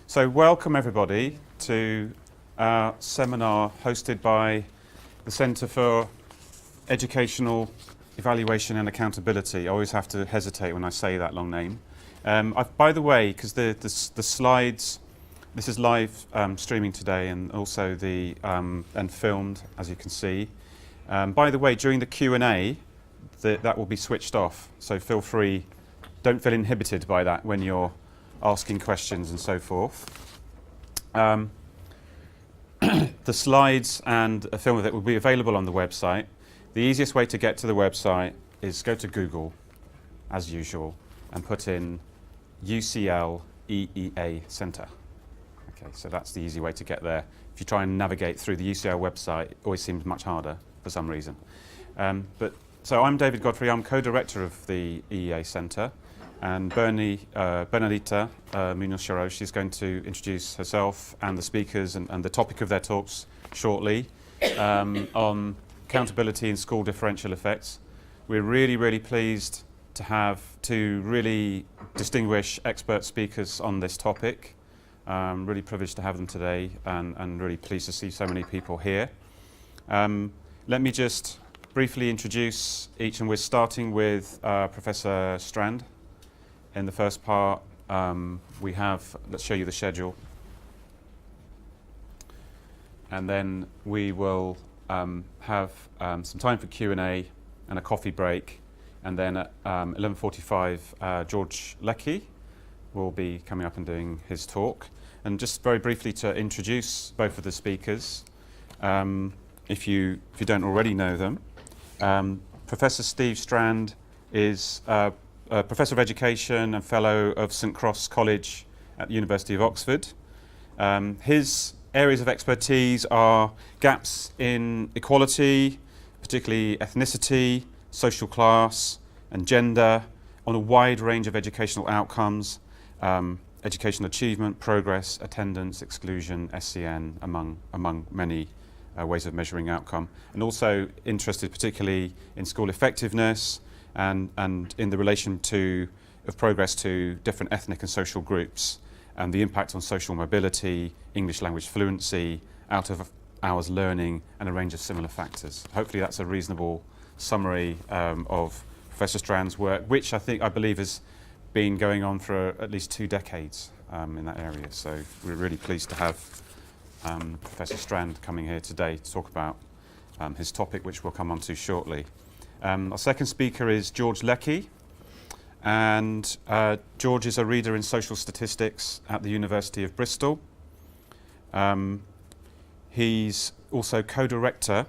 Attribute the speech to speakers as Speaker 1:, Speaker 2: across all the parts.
Speaker 1: So welcome everybody to our seminar hosted by the Centre for Educational Evaluation and Accountability. I always have to hesitate when I say that long name. By the way, because the slides, this is live streaming today and also and filmed, as you can see. By the way, during the Q&A, that will be switched off, so feel free, don't feel inhibited by that when you're asking questions and so forth. The slides and a film of it will be available on the website. The easiest way to get to the website is go to Google, as usual, and put in UCL EEA Centre. Okay, so that's the easy way to get there. If you try and navigate through the UCL website, it always seems much harder for some reason. So I'm David Godfrey, I'm co-director of the EEA Centre. And Bernadita Munoz, she's going to introduce herself and the speakers and the topic of their talks shortly on accountability in school differential effects. We're really pleased to have two really distinguished expert speakers on this topic. Really privileged to have them today and really pleased to see so many people here. Let me just briefly introduce each, and we're starting with Professor Strand. In the first part, we have, let's show you the schedule. And then we will have some time for Q&A and a coffee break. And then at 11:45, George Leckie will be coming up and doing his talk. And just very briefly to introduce both of the speakers, if you don't already know them, Professor Steve Strand is Professor of Education and Fellow of St Cross College at the University of Oxford. His areas of expertise are gaps in equality, particularly ethnicity, social class and gender, on a wide range of educational outcomes, educational achievement, progress, attendance, exclusion, SCN, among many ways of measuring outcome, and also interested particularly in school effectiveness, and in the relation of progress to different ethnic and social groups, and the impact on social mobility, English language fluency, out of hours learning, and a range of similar factors. Hopefully that's a reasonable summary of Professor Strand's work, which I believe has been going on for at least 2 decades in that area. So we're really pleased to have Professor Strand coming here today to talk about his topic, which we'll come on to shortly. Our second speaker is George Leckie, and George is a reader in social statistics at the University of Bristol. He's also co-director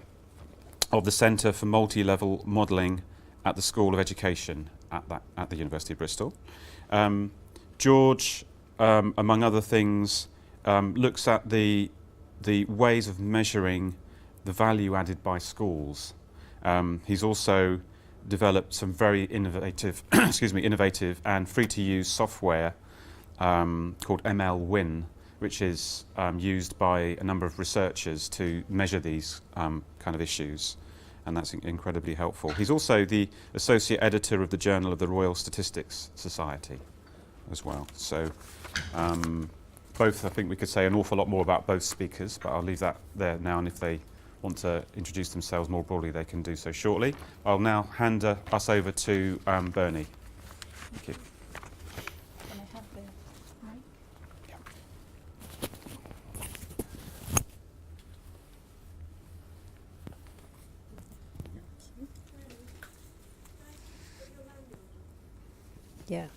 Speaker 1: of the Centre for Multi-Level Modelling at the School of Education at the University of Bristol. George, among other things, looks at the ways of measuring the value added by schools. He's also developed some very innovative, innovative and free-to-use software called ML-Win, which is used by a number of researchers to measure these kind of issues, and that's incredibly helpful. He's also the associate editor of the Journal of the Royal Statistics Society as well. So both, I think we could say an awful lot more about both speakers, but I'll leave that there now, and if they want to introduce themselves more broadly, they can do so shortly. I'll now hand us over to Bernie. Thank you.
Speaker 2: Can I have the mic?
Speaker 1: Yeah.
Speaker 2: Yeah.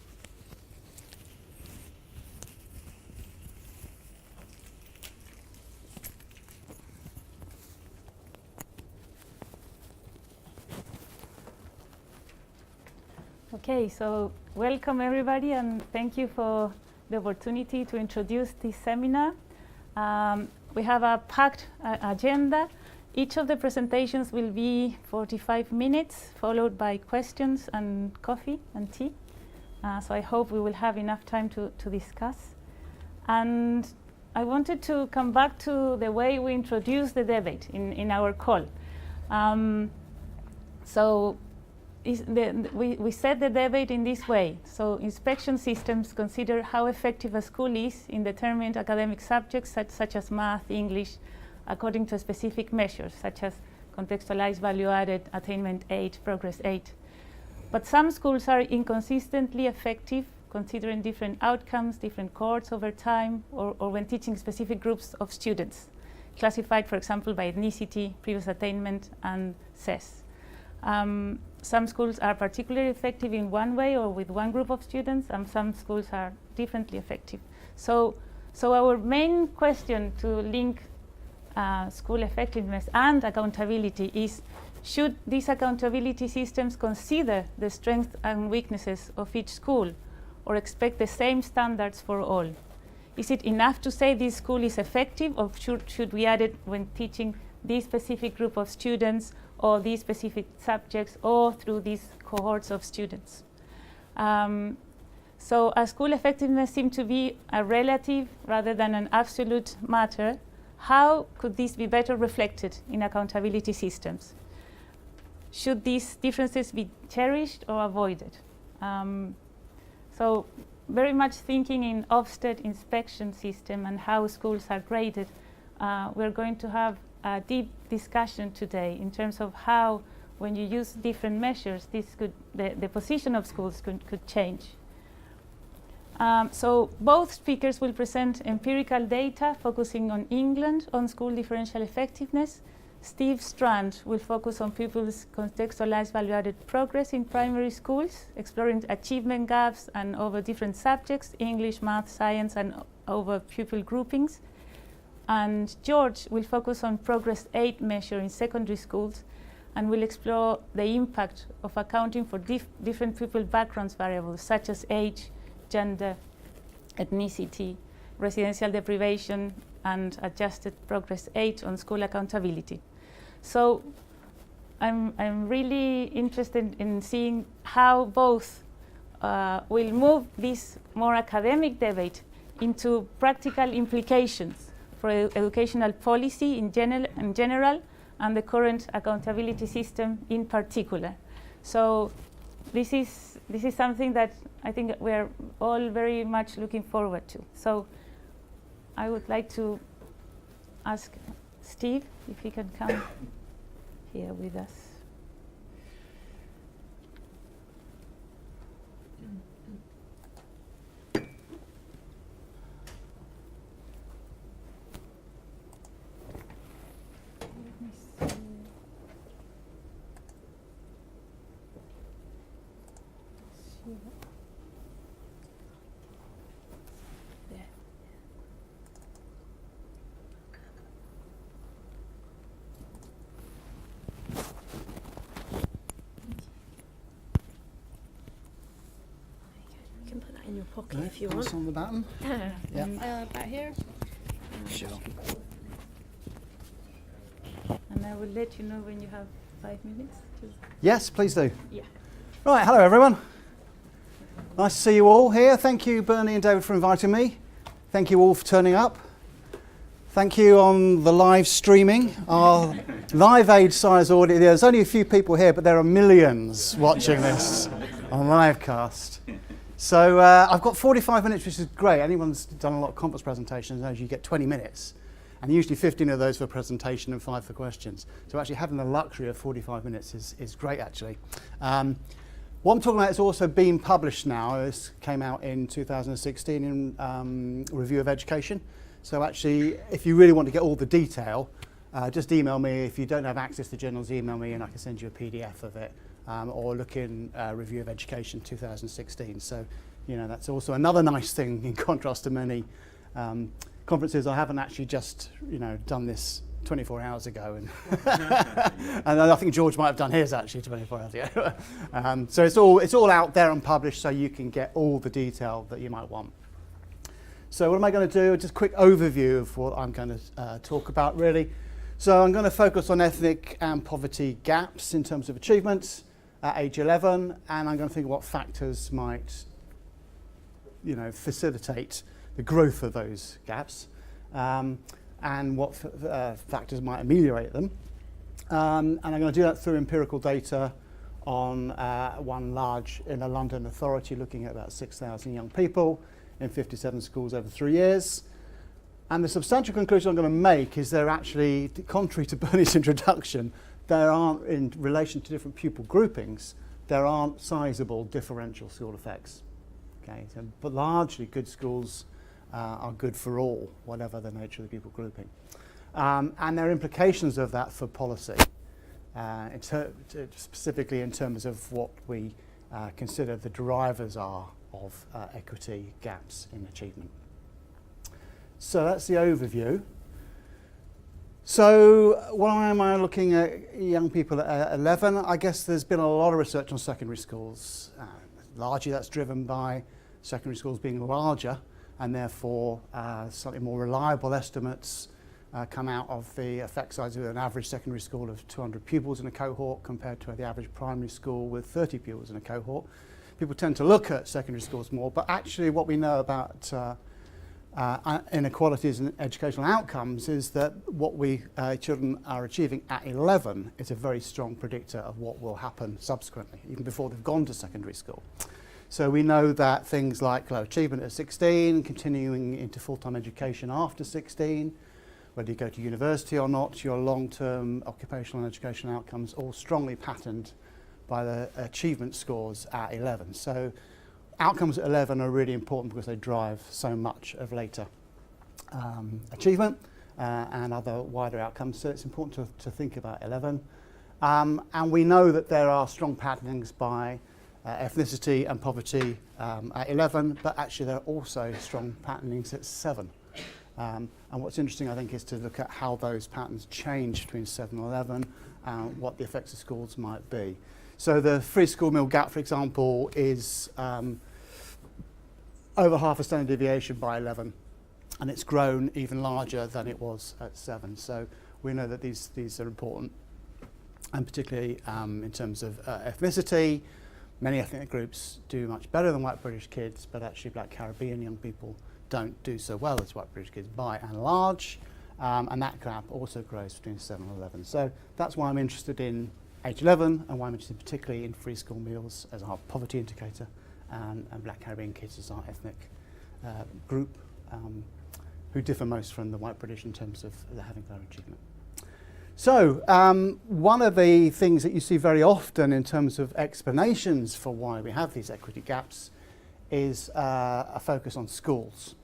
Speaker 2: Okay, so welcome everybody, and thank you for the opportunity to introduce this seminar. We have a packed agenda. Each of the presentations will be 45 minutes, followed by questions and coffee and tea. So I hope we will have enough time to discuss. And I wanted to come back to the way we introduced the debate in our call. So we set the debate in this way. So inspection systems consider how effective a school is in determined academic subjects such as math, English, according to specific measures such as contextualized value-added, attainment 8, progress 8. But some schools are inconsistently effective considering different outcomes, different cohorts over time, or when teaching specific groups of students, classified, for example, by ethnicity, previous attainment, and CES. Some schools are particularly effective in one way or with one group of students, and some schools are differently effective. So our main question to link school effectiveness and accountability is, should these accountability systems consider the strengths and weaknesses of each school or expect the same standards for all? Is it enough to say this school is effective, or should we add it when teaching this specific group of students or these specific subjects or through these cohorts of students? So school effectiveness seems to be a relative rather than an absolute matter. How could this be better reflected in accountability systems? Should these differences be cherished or avoided? So very much thinking in Ofsted inspection system and how schools are graded, we're going to have a deep discussion today in terms of how, when you use different measures, the position of schools could change. So both speakers will present empirical data focusing on England on school differential effectiveness. Steve Strand will focus on pupils' contextualized value-added progress in primary schools, exploring achievement gaps and over different subjects, English, math, science, and over pupil groupings. And George will focus on progress 8 measure in secondary schools and will explore the impact of accounting for different pupil backgrounds variables such as age, gender, ethnicity, residential deprivation, and adjusted progress 8 on school accountability. So I'm really interested in seeing how both will move this more academic debate into practical implications for educational policy in general and the current accountability system in particular. So this is something that I think we're all very much looking forward to. So I would like to ask Steve if he can come here with us.
Speaker 3: In your pocket if you want.
Speaker 4: On the button.
Speaker 3: Yeah. Back here.
Speaker 4: Sure.
Speaker 2: And I will let you know when you have 5 minutes.
Speaker 4: Yes, please do.
Speaker 2: Yeah.
Speaker 4: Right, hello everyone. Nice to see you all here. Thank you, Bernie and David, for inviting me. Thank you all for turning up. Thank you on the live streaming. Our Live Aid size audience. There's only a few people here, but there are millions watching this on livecast. So I've got 45 minutes, which is great. Anyone's done a lot of conference presentations knows you get 20 minutes. And usually 15 of those for presentation and 5 for questions. So actually having the luxury of 45 minutes is great, actually. What I'm talking about is also being published now. This came out in 2016 in Review of Education. So actually, if you really want to get all the detail, just email me. If you don't have access to journals, email me and I can send you a PDF of it. Or look in Review of Education 2016. So, you know, that's also another nice thing in contrast to many conferences. I haven't actually just, you know, done this 24 hours ago. And I think George might have done his actually 24 hours ago. So it's all out there and published so you can get all the detail that you might want. So what am I going to do? Just a quick overview of what I'm going to talk about really. So I'm going to focus on ethnic and poverty gaps in terms of achievements at age 11, and I'm going to think what factors might, you know, facilitate the growth of those gaps, and what factors might ameliorate them. And I'm going to do that through empirical data on one large inner London authority looking at about 6,000 young people in 57 schools over 3 years. And the substantial conclusion I'm going to make is there actually, contrary to Bernie's introduction, there aren't, in relation to different pupil groupings, there aren't sizable differential school effects. Okay, so, but largely good schools are good for all, whatever the nature of the pupil grouping. And there are implications of that for policy, specifically in terms of what we consider the drivers are of equity gaps in achievement. So that's the overview. So why am I looking at young people at 11? I guess there's been a lot of research on secondary schools. Largely that's driven by secondary schools being larger, and therefore slightly more reliable estimates come out of the effect size of an average secondary school of 200 pupils in a cohort compared to the average primary school with 30 pupils in a cohort. People tend to look at secondary schools more, but actually what we know about inequalities in educational outcomes is that what children are achieving at 11 is a very strong predictor of what will happen subsequently, even before they've gone to secondary school. So we know that things like low achievement at 16, continuing into full-time education after 16, whether you go to university or not, your long-term occupational and educational outcomes all strongly patterned by the achievement scores at 11. So outcomes at 11 are really important because they drive so much of later achievement and other wider outcomes. So it's important to think about 11. And we know that there are strong patternings by ethnicity and poverty at 11, but actually there are also strong patternings at 7. And what's interesting, I think, is to look at how those patterns change between 7 and 11 and what the effects of schools might be. So the free school meal gap, for example, is over half a standard deviation by 11, and it's grown even larger than it was at 7. So we know that these are important, and particularly in terms of ethnicity. Many ethnic groups do much better than white British kids, but actually Black Caribbean young people don't do so well as white British kids by and large, and that gap also grows between 7 and 11. So that's why I'm interested in age 11, and why I'm interested particularly in free school meals as our poverty indicator, and Black Caribbean kids as our ethnic group who differ most from the white British in terms of having low achievement. So one of the things that you see very often in terms of explanations for why we have these equity gaps is a focus on schools.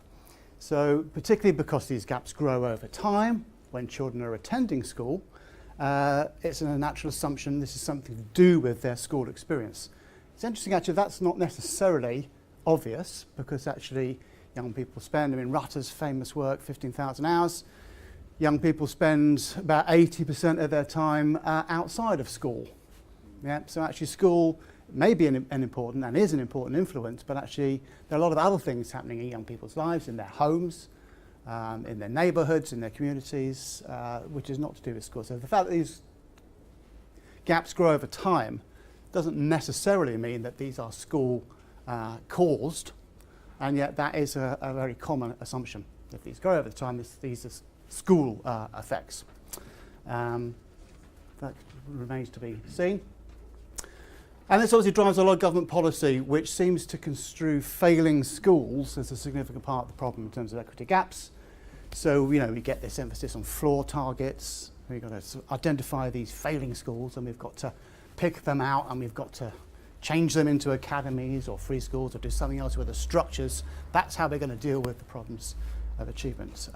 Speaker 4: So particularly because these gaps grow over time when children are attending school, it's a natural assumption this is something to do with their school experience. It's interesting actually that's not necessarily obvious, because actually young people spend, I mean Rutter's famous work, 15,000 hours, young people spend about 80% of their time outside of school. Yeah? So actually school may be an important and is an important influence, but actually there are a lot of other things happening in young people's lives, in their homes, in their neighbourhoods, in their communities, which is not to do with school. So the fact that these gaps grow over time doesn't necessarily mean that these are school caused, and yet that is a very common assumption. If these grow over time, these are school effects. That remains to be seen. And this obviously drives a lot of government policy, which seems to construe failing schools as a significant part of the problem in terms of equity gaps. So, you know, we get this emphasis on floor targets. We've got to identify these failing schools, and we've got to pick them out, and we've got to change them into academies or free schools or do something else with the structures. That's how we're going to deal with the problems of achievement.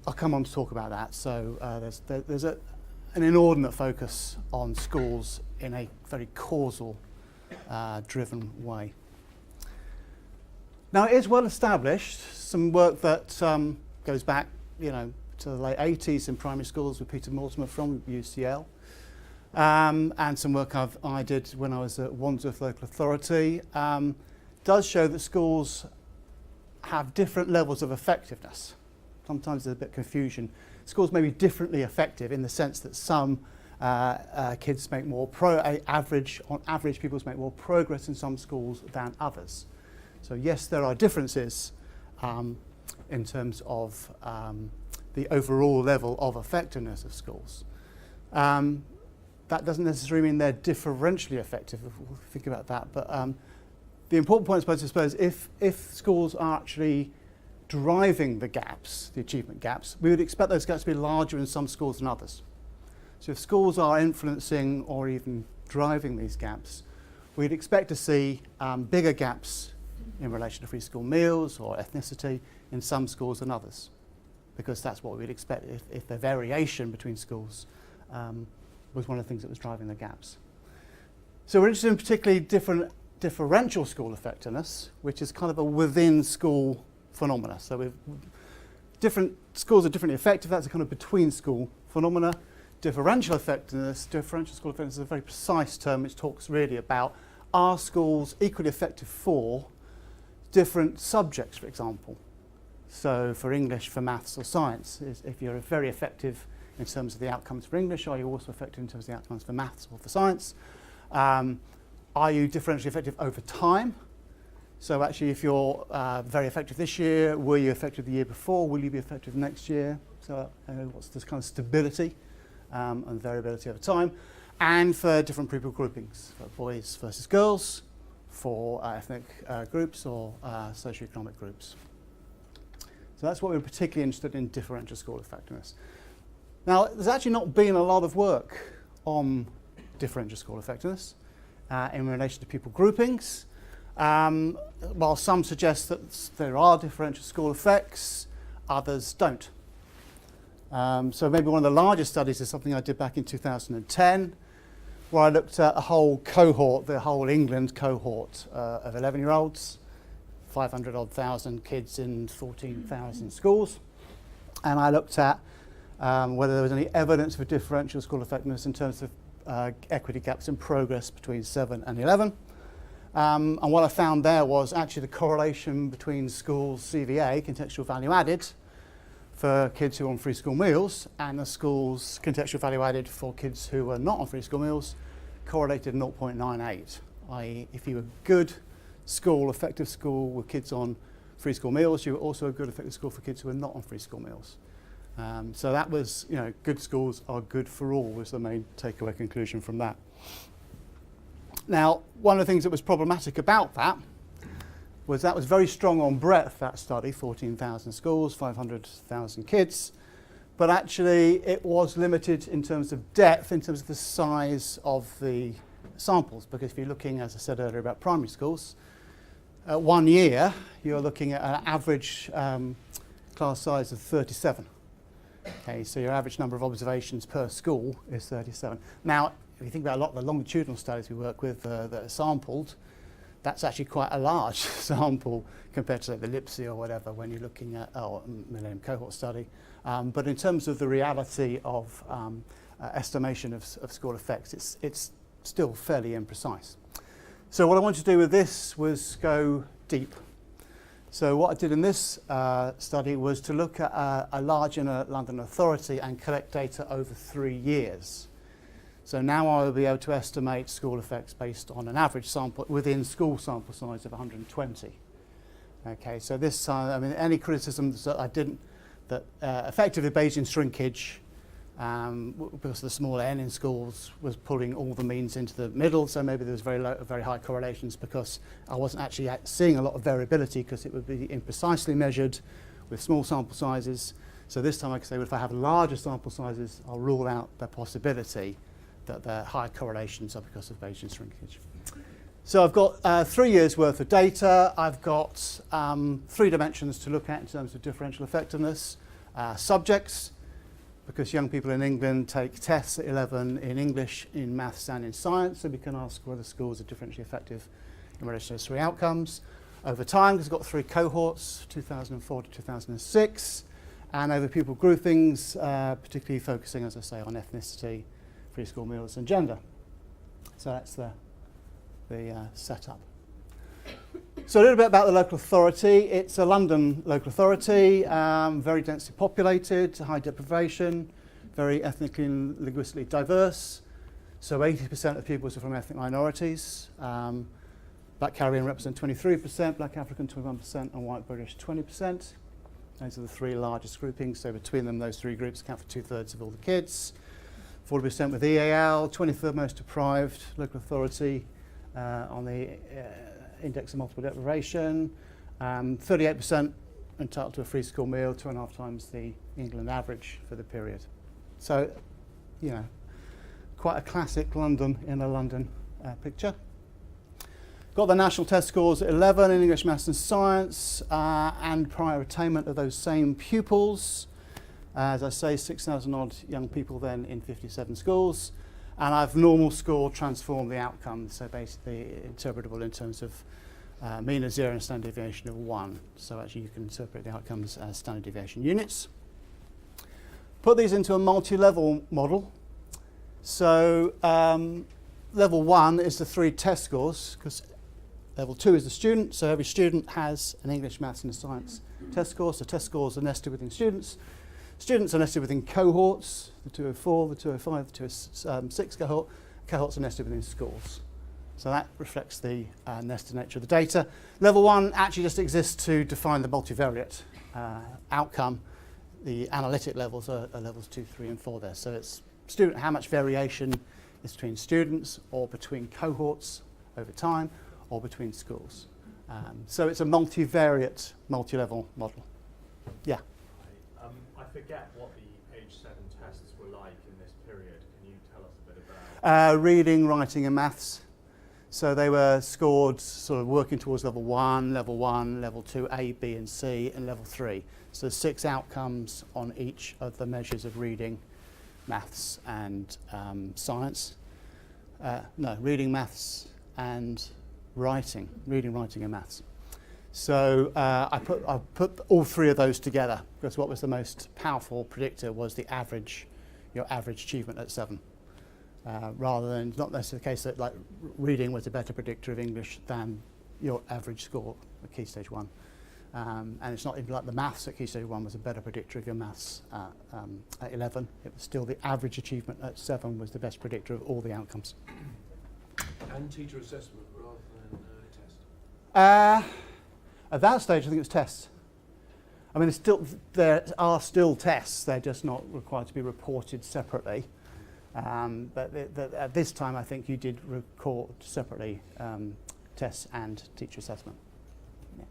Speaker 4: I'll come on to talk about that. So there's an inordinate focus on schools in a very causal driven way. Now, it is well established, some work that goes back, you know, to the late 80s in primary schools with Peter Mortimer from UCL, and some work I did when I was at Wandsworth Local Authority, does show that schools have different levels of effectiveness. Sometimes there's a bit of confusion. Schools may be differently effective in the sense that some kids make more on average pupils make more progress in some schools than others. So yes, there are differences in terms of the overall level of effectiveness of schools. that doesn't necessarily mean they're differentially effective, if we'll think about that. But the important point, I suppose, if schools are actually driving the gaps, the achievement gaps, we would expect those gaps to be larger in some schools than others. So if schools are influencing or even driving these gaps, we'd expect to see bigger gaps in relation to free school meals or ethnicity in some schools than others, because that's what we'd expect if the variation between schools was one of the things that was driving the gaps. So we're interested in particularly differential school effectiveness, which is kind of a within school phenomena. So different schools are differently effective. That's a kind of between school phenomena. Differential school effectiveness is a very precise term which talks really about, are schools equally effective for different subjects, for example. So for English, for maths or science, if you're very effective in terms of the outcomes for English, are you also effective in terms of the outcomes for maths or for science? Are you differentially effective over time? So actually, if you're very effective this year, were you effective the year before? Will you be effective next year? So what's this kind of stability and variability over time? And for different pupil groupings, for boys versus girls, for ethnic groups or socioeconomic groups. So that's what we're particularly interested in differential school effectiveness. Now, there's actually not been a lot of work on differential school effectiveness in relation to pupil groupings. While some suggest that there are differential school effects, others don't. So maybe one of the largest studies is something I did back in 2010, where I looked at a whole cohort, the whole England cohort of 11-year-olds, 500,000 kids in 14,000 schools. And I looked at whether there was any evidence for differential school effectiveness in terms of equity gaps in progress between 7 and 11. And what I found there was actually the correlation between schools' CVA, contextual value added, for kids who are on free school meals, and the school's contextual value added for kids who were not on free school meals correlated 0.98, i.e. if you were good school, effective school with kids on free school meals, you were also a good effective school for kids who were not on free school meals. So that was, good schools are good for all was the main takeaway conclusion from that. Now, one of the things that was problematic about that was very strong on breadth, that study, 14,000 schools, 500,000 kids, but actually it was limited in terms of depth, in terms of the size of the samples, because if you're looking, as I said earlier, about primary schools, 1 year, you're looking at an average class size of 37. Okay, so your average number of observations per school is 37. Now, if you think about a lot of the longitudinal studies we work with that are sampled, that's actually quite a large sample compared to the Lipsy or whatever when you're looking at Millennium Cohort Study. But in terms of the reality of estimation of school effects, it's still fairly imprecise. So what I wanted to do with this was go deep. So what I did in this study was to look at a large inner London authority and collect data over 3 years. So now I will be able to estimate school effects based on an average sample within school sample size of 120. Okay, so this any criticisms that I didn't, that effectively Bayesian shrinkage, because the small n in schools was pulling all the means into the middle, so maybe there was very high correlations because I wasn't actually seeing a lot of variability because it would be imprecisely measured with small sample sizes. So this time I can say, well, if I have larger sample sizes, I'll rule out the possibility that the high correlations are because of Bayesian shrinkage. So I've got 3 years worth of data. I've got 3 dimensions to look at in terms of differential effectiveness. Subjects, because young people in England take tests at 11 in English, in maths and in science, so we can ask whether schools are differentially effective in relation to those 3 outcomes. Over time, because we've got 3 cohorts, 2004 to 2006, and over pupil groupings, particularly focusing, as I say, on ethnicity, free school meals and gender. So that's the setup. So a little bit about the local authority. It's a London local authority, very densely populated, high deprivation, very ethnically and linguistically diverse. So 80% of pupils are from ethnic minorities. Black Caribbean represent 23%, Black African 21%, and White British 20%. Those are the 3 largest groupings. So between them, those 3 groups account for 2/3 of all the kids. 40% with EAL, 23rd most deprived local authority on the index of multiple deprivation, 38% entitled to a free school meal, 2.5 times the England average for the period. So, you know, quite a classic London in a London picture. Got the national test scores at 11 in English, Maths and Science, and prior attainment of those same pupils. As I say, 6,000 odd young people then in 57 schools. And I've normal score transformed the outcomes, so basically interpretable in terms of mean of 0 and standard deviation of 1. So actually you can interpret the outcomes as standard deviation units. Put these into a multi-level model. So level 1 is the 3 test scores, because level 2 is the student, so every student has an English, Maths and Science test score. So test scores are nested within students. Students are nested within cohorts, the 204, the 205, the 206 cohorts are nested within schools. So that reflects the nested nature of the data. Level 1 actually just exists to define the multivariate outcome. The analytic levels are levels 2, 3 and 4 there. So it's student, how much variation is between students or between cohorts over time or between schools. So it's a multivariate, multi-level model. Yeah.
Speaker 5: I forget what the age 7 tests were like in this period. Can you tell us a bit about
Speaker 4: reading, writing and maths. So they were scored sort of working towards level 1, level 2, A, B and C, and level 3. So 6 outcomes on each of the measures of reading, maths and science. No, reading, maths and writing. Reading, writing and maths. So I put all 3 of those together because what was the most powerful predictor was the average, your average achievement at 7. Rather than, not necessarily the case that like reading was a better predictor of English than your average score at Key Stage 1. And it's not even like the maths at Key Stage 1 was a better predictor of your maths at 11. It was still the average achievement at 7 was the best predictor of all the outcomes.
Speaker 6: And teacher assessment rather than test?
Speaker 4: At that stage, I think it's tests. I mean, there are still tests. They're just not required to be reported separately. But at this time, I think you did record separately tests and teacher assessment. Yeah.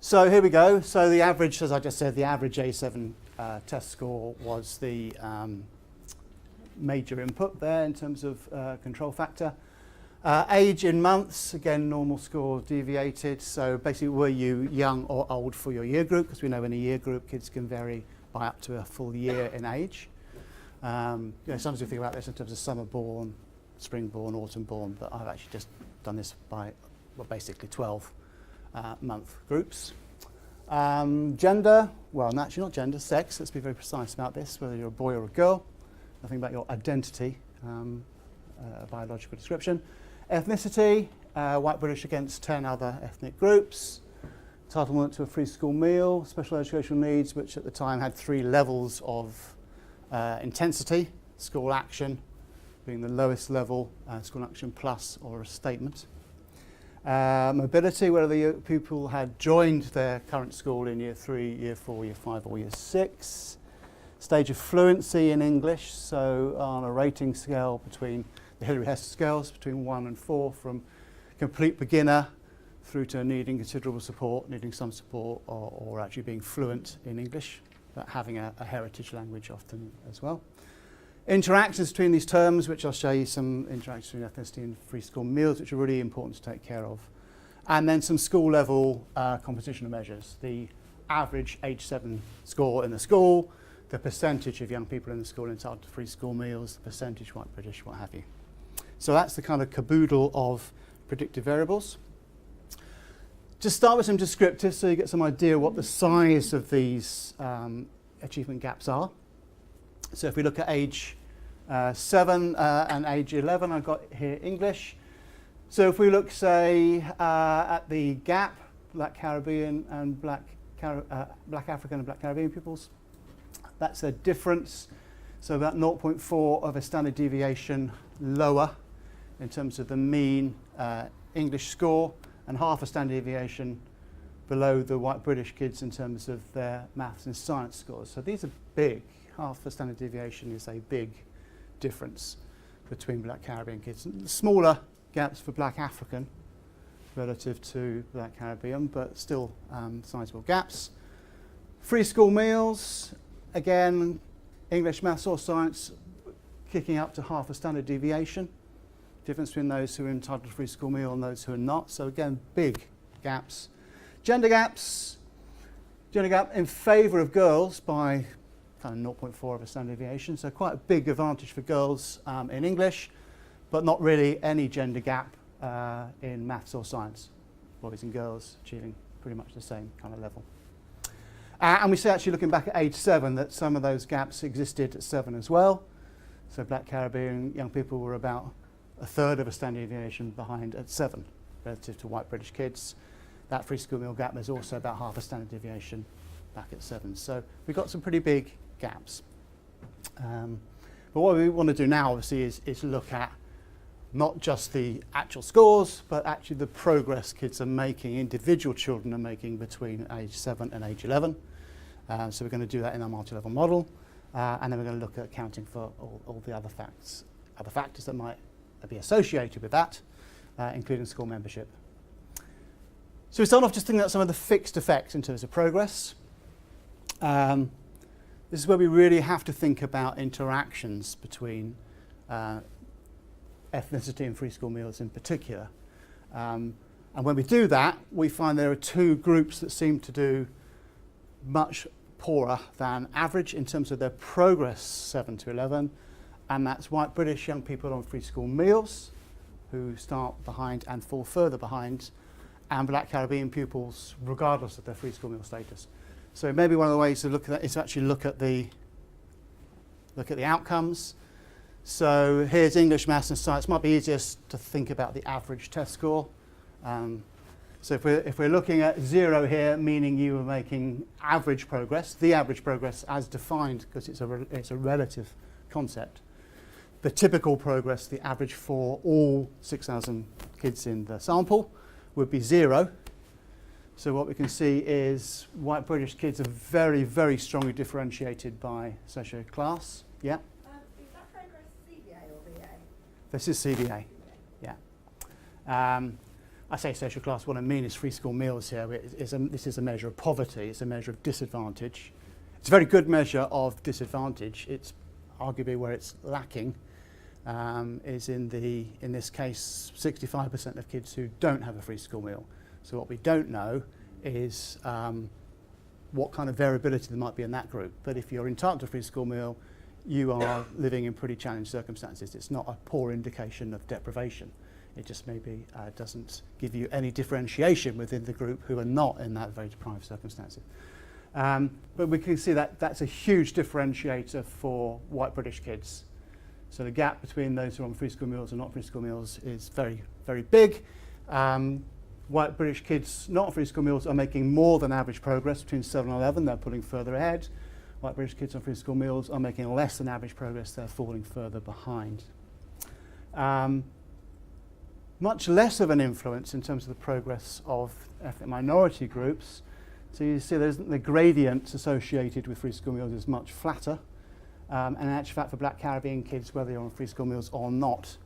Speaker 4: So here we go. So the average, as I just said, the average A7 test score was the major input there in terms of control factor. Age in months, again, normal score deviated. So basically, were you young or old for your year group? Because we know in a year group, kids can vary by up to a full year in age. You know, sometimes we think about this in terms of summer born, spring born, autumn born, but I've actually just done this by, well, basically 12 month groups. Gender, well, actually not gender, sex, let's be very precise about this, whether you're a boy or a girl. Nothing about your identity, biological description. Ethnicity, white British against 10 other ethnic groups. Entitlement to a free school meal, special educational needs, which at the time had 3 levels of intensity, school action being the lowest level, school action plus or a statement. Mobility, whether the pupil had joined their current school in year 3, year 4, year 5 or year 6. Stage of fluency in English, so on a rating scale between the Hilary Hester scales, between 1 and 4, from complete beginner through to needing considerable support, needing some support, or actually being fluent in English, but having a heritage language often as well. Interactions between these terms, which I'll show you some interactions between ethnicity and free school meals, which are really important to take care of. And then some school level compositional measures, the average age 7 score in the school, the percentage of young people in the school entitled to free school meals, the percentage white British, what have you. So that's the kind of caboodle of predictive variables. Just start with some descriptives so you get some idea what the size of these achievement gaps are. So if we look at age 7 and age 11, I've got here English. So if we look, say, at the gap, Black Caribbean and Black African and Black Caribbean pupils, that's a difference. So about 0.4 of a standard deviation lower in terms of the mean English score, and half a standard deviation below the white British kids in terms of their maths and science scores. So these are big Half a standard deviation is a big difference between black Caribbean kids. Smaller gaps for black African relative to black Caribbean, but still sizable gaps. Free school meals, again, English, maths or science, kicking up to half a standard deviation. Difference between those who are entitled to free school meal and those who are not. So again, big gaps. Gender gaps. Gender gap in favour of girls by kind of 0.4 of a standard deviation. So quite a big advantage for girls in English, but not really any gender gap in maths or science. Boys and girls achieving pretty much the same kind of level. And we see actually looking back at age 7 that some of those gaps existed at 7 as well. So black Caribbean young people were about a third of a standard deviation behind at 7 relative to white British kids. That free school meal gap is also about half a standard deviation back at 7. So we've got some pretty big gaps. But what we want to do now obviously is look at not just the actual scores, but actually the progress kids are making, individual children are making between age 7 and age 11. So we're going to do that in our multi-level model. And then we're going to look at accounting for all the other factors that might be associated with that, including school membership. So we start off just thinking about some of the fixed effects in terms of progress. This is where we really have to think about interactions between ethnicity and free school meals in particular. And when we do that, we find there are two groups that seem to do much poorer than average in terms of their progress 7 to 11. And that's white British young people on free school meals who start behind and fall further behind, and black Caribbean pupils regardless of their free school meal status. So maybe one of the ways to look at that is to actually look at the outcomes. So here's English, maths and science. Might be easiest to think about the average test score. So if we're looking at 0 here, meaning you are making average progress, the average progress as defined, because it's a relative concept. The typical progress, the average for all 6,000 kids in the sample, would be 0. So what we can see is white British kids are very, very strongly differentiated by social class. Yeah?
Speaker 7: Is that progress CBA or VA?
Speaker 4: This is CBA. Yeah. I say social class, what I mean is free school meals here. This is a measure of poverty, it's a measure of disadvantage. It's a very good measure of disadvantage. It's arguably where it's lacking is in this case 65% of kids who don't have a free school meal. So what we don't know is what kind of variability there might be in that group. But if you're entitled to a free school meal, you are living in pretty challenged circumstances. It's not a poor indication of deprivation. It just maybe doesn't give you any differentiation within the group who are not in that very deprived circumstances. But we can see that that's a huge differentiator for white British kids. So the gap between those who are on free school meals and not free school meals is very, very big. White British kids not on free school meals are making more than average progress between 7 and 11. They're pulling further ahead. White British kids on free school meals are making less than average progress. They're falling further behind. Much less of an influence in terms of the progress of ethnic minority groups. So you see the gradient associated with free school meals is much flatter. And in actual fact, for black Caribbean kids, whether you're on free school meals or not,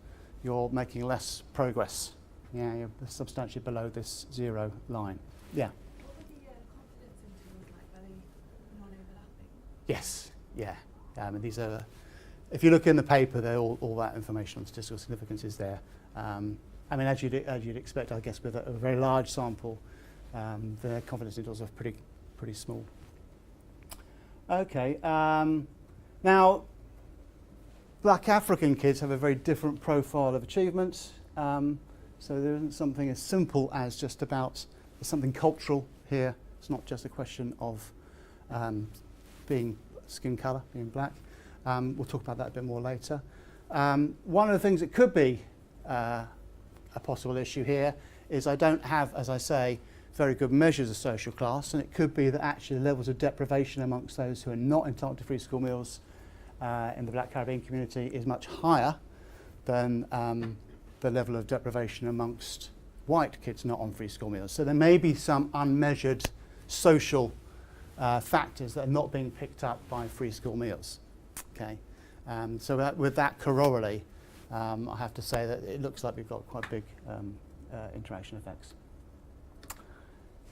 Speaker 4: you're making less progress. Yeah, you're substantially below this 0 line. Yeah?
Speaker 7: What were the confidence intervals like? Were they non-overlapping?
Speaker 4: Yes, yeah. And these are, if you look in the paper, all that information on statistical significance is there. I mean, as you'd expect, I guess, with a very large sample, the confidence intervals are pretty small. Okay. Now, black African kids have a very different profile of achievement. So there isn't something as simple as just about something cultural here. It's not just a question of being skin colour, being black. We'll talk about that a bit more later. One of the things that could be a possible issue here is I don't have, as I say, very good measures of social class, and it could be that actually the levels of deprivation amongst those who are not entitled to free school meals in the black Caribbean community is much higher than the level of deprivation amongst white kids not on free school meals. So there may be some unmeasured social factors that are not being picked up by free school meals. Okay, so with that corollary, I have to say that it looks like we've got quite big interaction effects.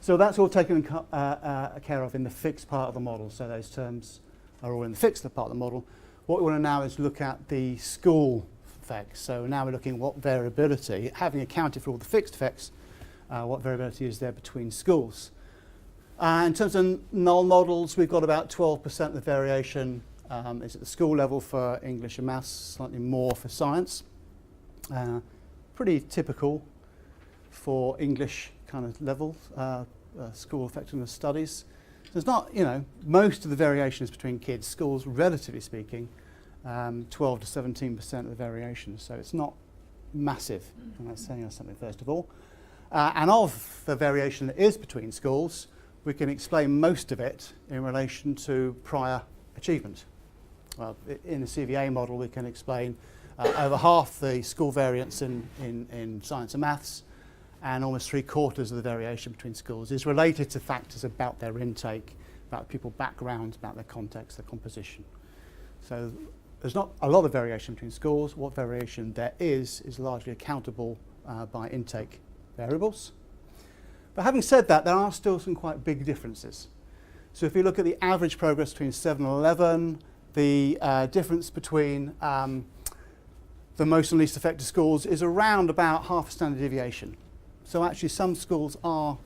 Speaker 4: So that's all taken care of in the fixed part of the model. So those terms are all in the fixed part of the model. What we want to now is look at the school effects. So now we're looking at what variability, having accounted for all the fixed effects, what variability is there between schools. In terms of null models, we've got about 12% of the variation is at the school level for English and maths, slightly more for science. Pretty typical for English kind of level, school effectiveness studies. There's not, most of the variation is between kids. Schools, relatively speaking, 12 to 17% of the variation. So it's not massive. And that's saying us something, first of all. And of the variation that is between schools, we can explain most of it in relation to prior achievement. Well, in the CVA model, we can explain over half the school variance in science and maths, and almost 3/4 of the variation between schools is related to factors about their intake, about people's backgrounds, about their context, their composition. So there's not a lot of variation between schools. What variation there is largely accountable by intake variables. But having said that, there are still some quite big differences. So if you look at the average progress between 7 and 11, the difference between the most and least affected schools is around about half a standard deviation. So actually some schools are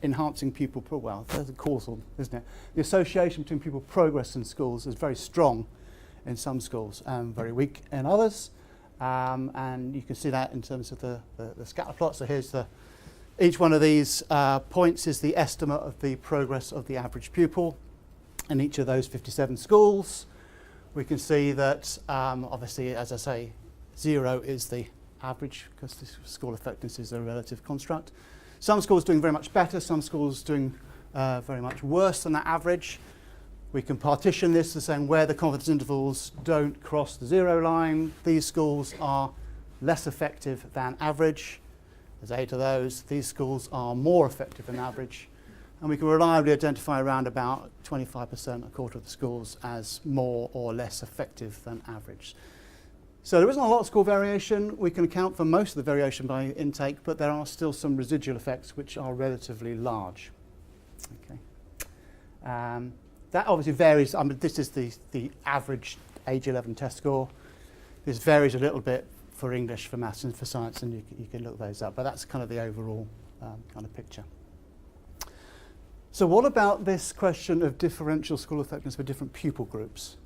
Speaker 4: enhancing pupil well, there's a causal, isn't it? The association between pupil progress in schools is very strong in some schools and very weak in others. And you can see that in terms of the scatter plot. So here's each one of these points is the estimate of the progress of the average pupil in each of those 57 schools. We can see that obviously, as I say, 0 is the average because the school effectiveness is a relative construct. Some schools doing very much better, some schools doing very much worse than that average. We can partition this to saying where the confidence intervals don't cross the 0 line. These schools are less effective than average. There's 8 of those. These schools are more effective than average. And we can reliably identify around about 25%, a quarter of the schools, as more or less effective than average. So there isn't a lot of school variation. We can account for most of the variation by intake, but there are still some residual effects which are relatively large. Okay. That obviously varies. I mean, this is the average age 11 test score. This varies a little bit for English, for maths and for science, and you can look those up, but that's kind of the overall kind of picture. So what about this question of differential school effectiveness for different pupil groups?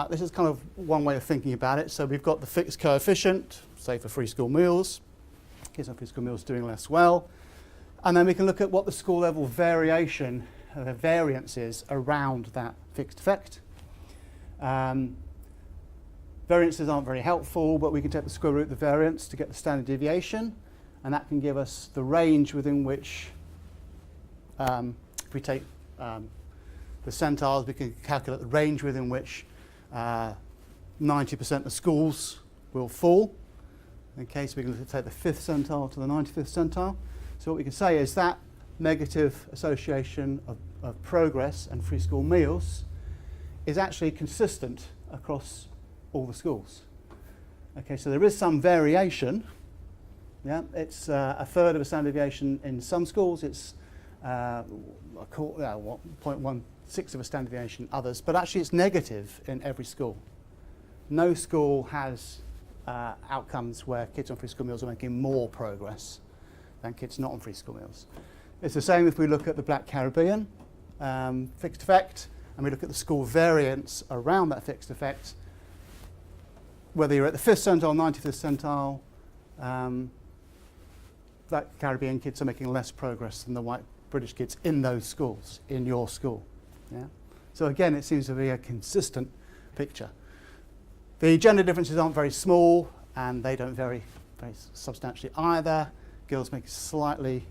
Speaker 4: This is kind of one way of thinking about it. So we've got the fixed coefficient, say for free school meals. Kids on free school meals doing less well. And then we can look at what the school level variation, the variance is around that fixed effect. Variances aren't very helpful, but we can take the square root of the variance to get the standard deviation. And that can give us the range within which, if we take the centiles, we can calculate the range within which 90% of schools will fall. Okay, so we can take the 5th centile to the 95th centile. So what we can say is that negative association of progress and free school meals is actually consistent across all the schools. Okay, so there is some variation. Yeah, it's a third of a standard deviation in some schools. It's 0.16 of a standard deviation in others, but actually it's negative in every school. No school has outcomes where kids on free school meals are making more progress than kids not on free school meals. It's the same if we look at the Black Caribbean fixed effect, and we look at the school variance around that fixed effect. Whether you're at the 5th centile, 95th centile, Black Caribbean kids are making less progress than the white British kids in those schools, in your school. Yeah? So again, it seems to be a consistent picture. The gender differences aren't very small, and they don't vary very substantially either. Girls make slightly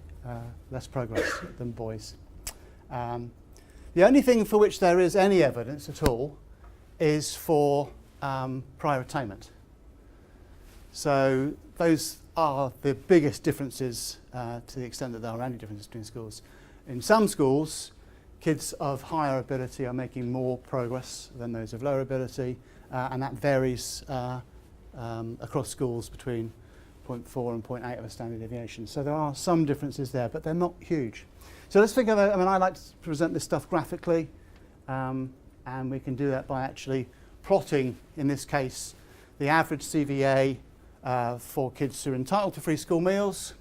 Speaker 4: less progress than boys. The only thing for which there is any evidence at all is for prior attainment. So those are the biggest differences to the extent that there are any differences between schools. In some schools, kids of higher ability are making more progress than those of lower ability, and that varies across schools between 0.4 and 0.8 of a standard deviation. So there are some differences there, but they're not huge. So let's think of I mean, I like to present this stuff graphically, and we can do that by actually plotting, in this case, the average CVA for kids who are entitled to free school meals,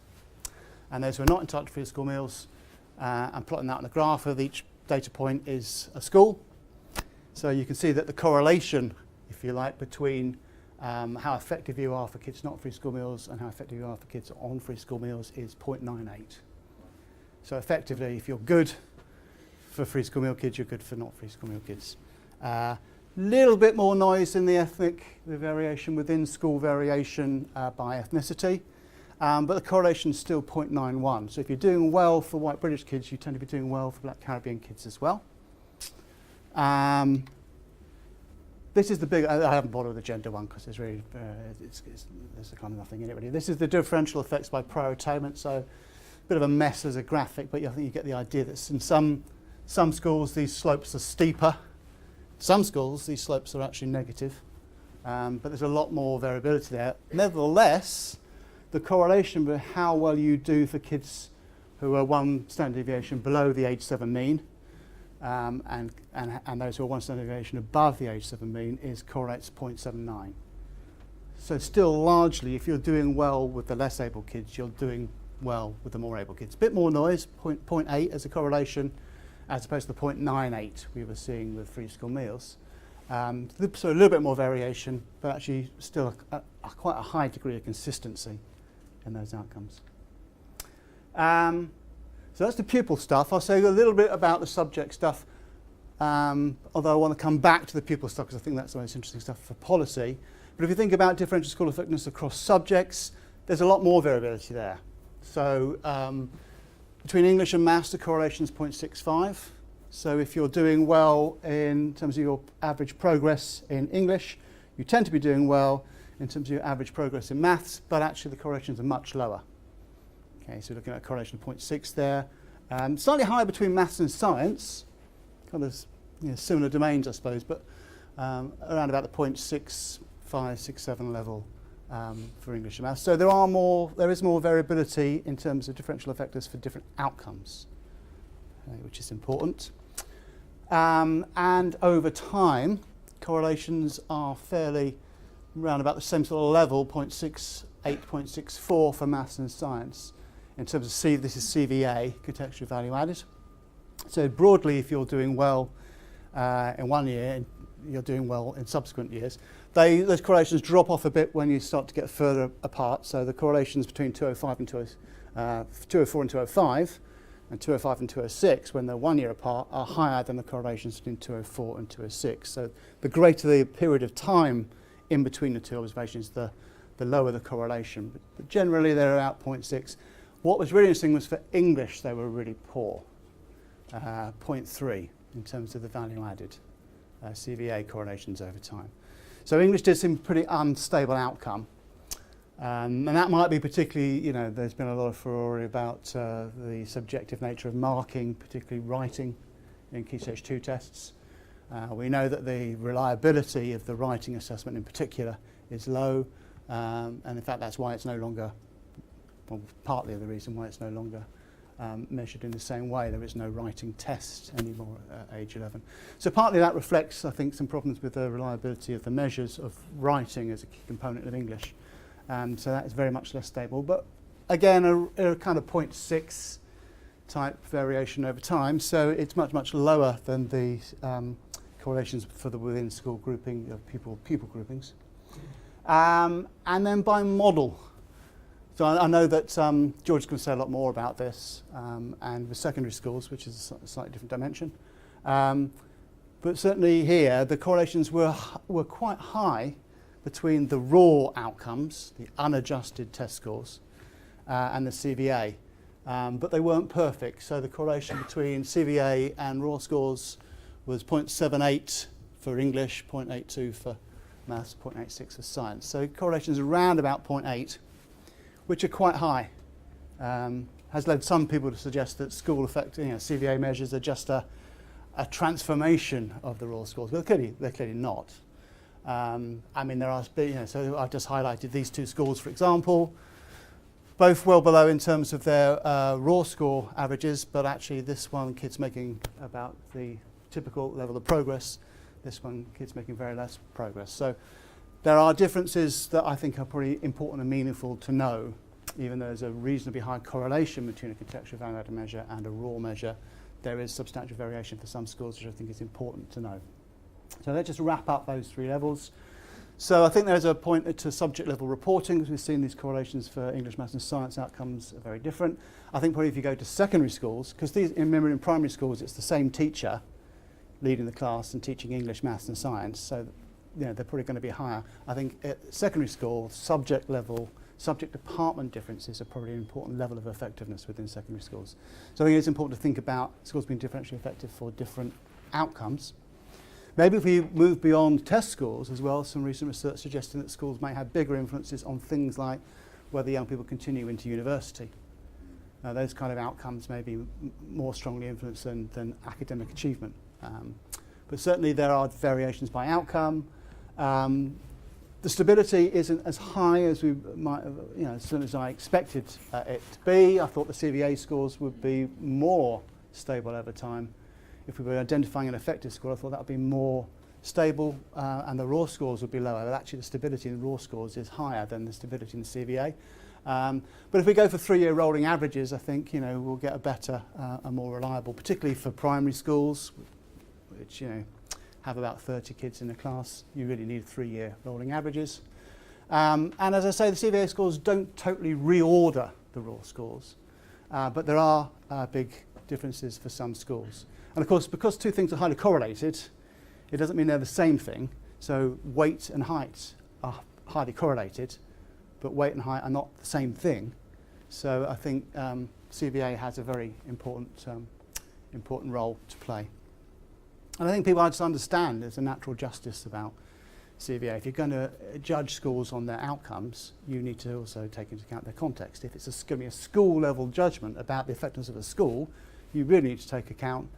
Speaker 4: and those who are not entitled to free school meals, and plotting that on a graph of each data point is a school. So you can see that the correlation, if you like, between how effective you are for kids not free school meals and how effective you are for kids on free school meals is 0.98. So effectively, if you're good for free school meal kids, you're good for not free school meal kids. Little bit more noise in the variation within school variation by ethnicity, but the correlation is still 0.91. So if you're doing well for white British kids, you tend to be doing well for black Caribbean kids as well. This is the big, I haven't bothered with the gender one because there's really, there's kind of nothing in it really. This is the differential effects by prior attainment, so a bit of a mess as a graphic, but I think you get the idea that in some schools these slopes are steeper. Some schools these slopes are actually negative, but there's a lot more variability there. Nevertheless, the correlation with how well you do for kids who are one standard deviation below the age 7 mean, and those who are one standard deviation above the age 7 mean correlates 0.79. So still largely, if you're doing well with the less able kids, you're doing well with the more able kids. A bit more noise, 0.8 as a correlation, as opposed to the 0.98 we were seeing with free school meals. So a little bit more variation, but actually still quite a high degree of consistency in those outcomes. So that's the pupil stuff. I'll say a little bit about the subject stuff, although I want to come back to the pupil stuff because I think that's the most interesting stuff for policy. But if you think about differential school effectiveness across subjects, there's a lot more variability there. So between English and maths, the correlation is 0.65. So if you're doing well in terms of your average progress in English, you tend to be doing well in terms of your average progress in maths, but actually the correlations are much lower. Okay, so we're looking at a correlation of 0.6 there. Slightly higher between maths and science, kind of similar domains, I suppose, but around about the 0.65, 67 level for English and maths. So there is more variability in terms of differential effectiveness for different outcomes, which is important. And over time, correlations are fairly around about the same sort of level, 0.68, 0.64 for maths and science. In terms of this is CVA, contextual value added. So broadly, if you're doing well in one year, and you're doing well in subsequent years, those correlations drop off a bit when you start to get further apart. So the correlations between 204 and 205, and 205 and 206, when they're 1 year apart, are higher than the correlations between 204 and 206. So the greater the period of time in between the two observations, the lower the correlation. But generally, they're about 0.6. What was really interesting was for English, they were really poor, 0.3 in terms of the value added CVA correlations over time. So English did seem pretty unstable outcome. And that might be particularly, there's been a lot of furore about the subjective nature of marking, particularly writing in Key Stage 2 tests. We know that the reliability of the writing assessment in particular is low, and in fact that's why it's no longer, well, partly the reason why it's no longer measured in the same way. There is no writing test anymore at age 11. So partly that reflects, I think, some problems with the reliability of the measures of writing as a key component of English. So that is very much less stable. But again, a kind of 0.6 type variation over time. So it's much, much lower than the correlations for the within school grouping of pupil groupings. And then by model. So I know that George is going to say a lot more about this, and with secondary schools, which is a slightly different dimension. But certainly here, the correlations were quite high between the raw outcomes, the unadjusted test scores, and the CVA. But they weren't perfect, so the correlation between CVA and raw scores was 0.78 for English, 0.82 for maths, 0.86 for science. So correlations around about 0.8, which are quite high. Has led some people to suggest that school effect, CVA measures are just a a transformation of the raw scores. Well, they're clearly not. I mean, there are, so I've just highlighted these two schools, for example, both well below in terms of their raw score averages, but actually this one, kids making about the typical level of progress. This one, kids making very less progress. So there are differences that I think are pretty important and meaningful to know, even though there's a reasonably high correlation between a contextually validated measure and a raw measure. There is substantial variation for some schools, which I think is important to know. So let's just wrap up those three levels. So I think there's a point to subject level reporting, because we've seen these correlations for English, maths and science outcomes are very different. I think probably if you go to secondary schools, because remember in primary schools it's the same teacher leading the class and teaching English, maths and science, so they're probably going to be higher. I think at secondary school, subject department differences are probably an important level of effectiveness within secondary schools. So I think it's important to think about schools being differentially effective for different outcomes. Maybe if we move beyond test scores as well, some recent research suggesting that schools may have bigger influences on things like whether young people continue into university. Those kind of outcomes may be more strongly influenced than academic achievement. But certainly there are variations by outcome. The stability isn't as high as we might have, as soon as I expected it to be. I thought the CVA scores would be more stable over time. If we were identifying an effective score, I thought that would be more stable and the raw scores would be lower. But actually the stability in the raw scores is higher than the stability in the CVA. But if we go for 3-year rolling averages, I think we'll get a better and more reliable, particularly for primary schools, which have about 30 kids in a class. You really need 3-year rolling averages. And as I say, the CVA scores don't totally reorder the raw scores, but there are big differences for some schools. And of course, because two things are highly correlated, it doesn't mean they're the same thing. So weight and height are highly correlated, but weight and height are not the same thing. So I think CVA has a very important role to play. And I think people just understand there's a natural justice about CVA. If you're going to judge schools on their outcomes, you need to also take into account their context. If it's going to be a school-level judgment about the effectiveness of a school, you really need to take account,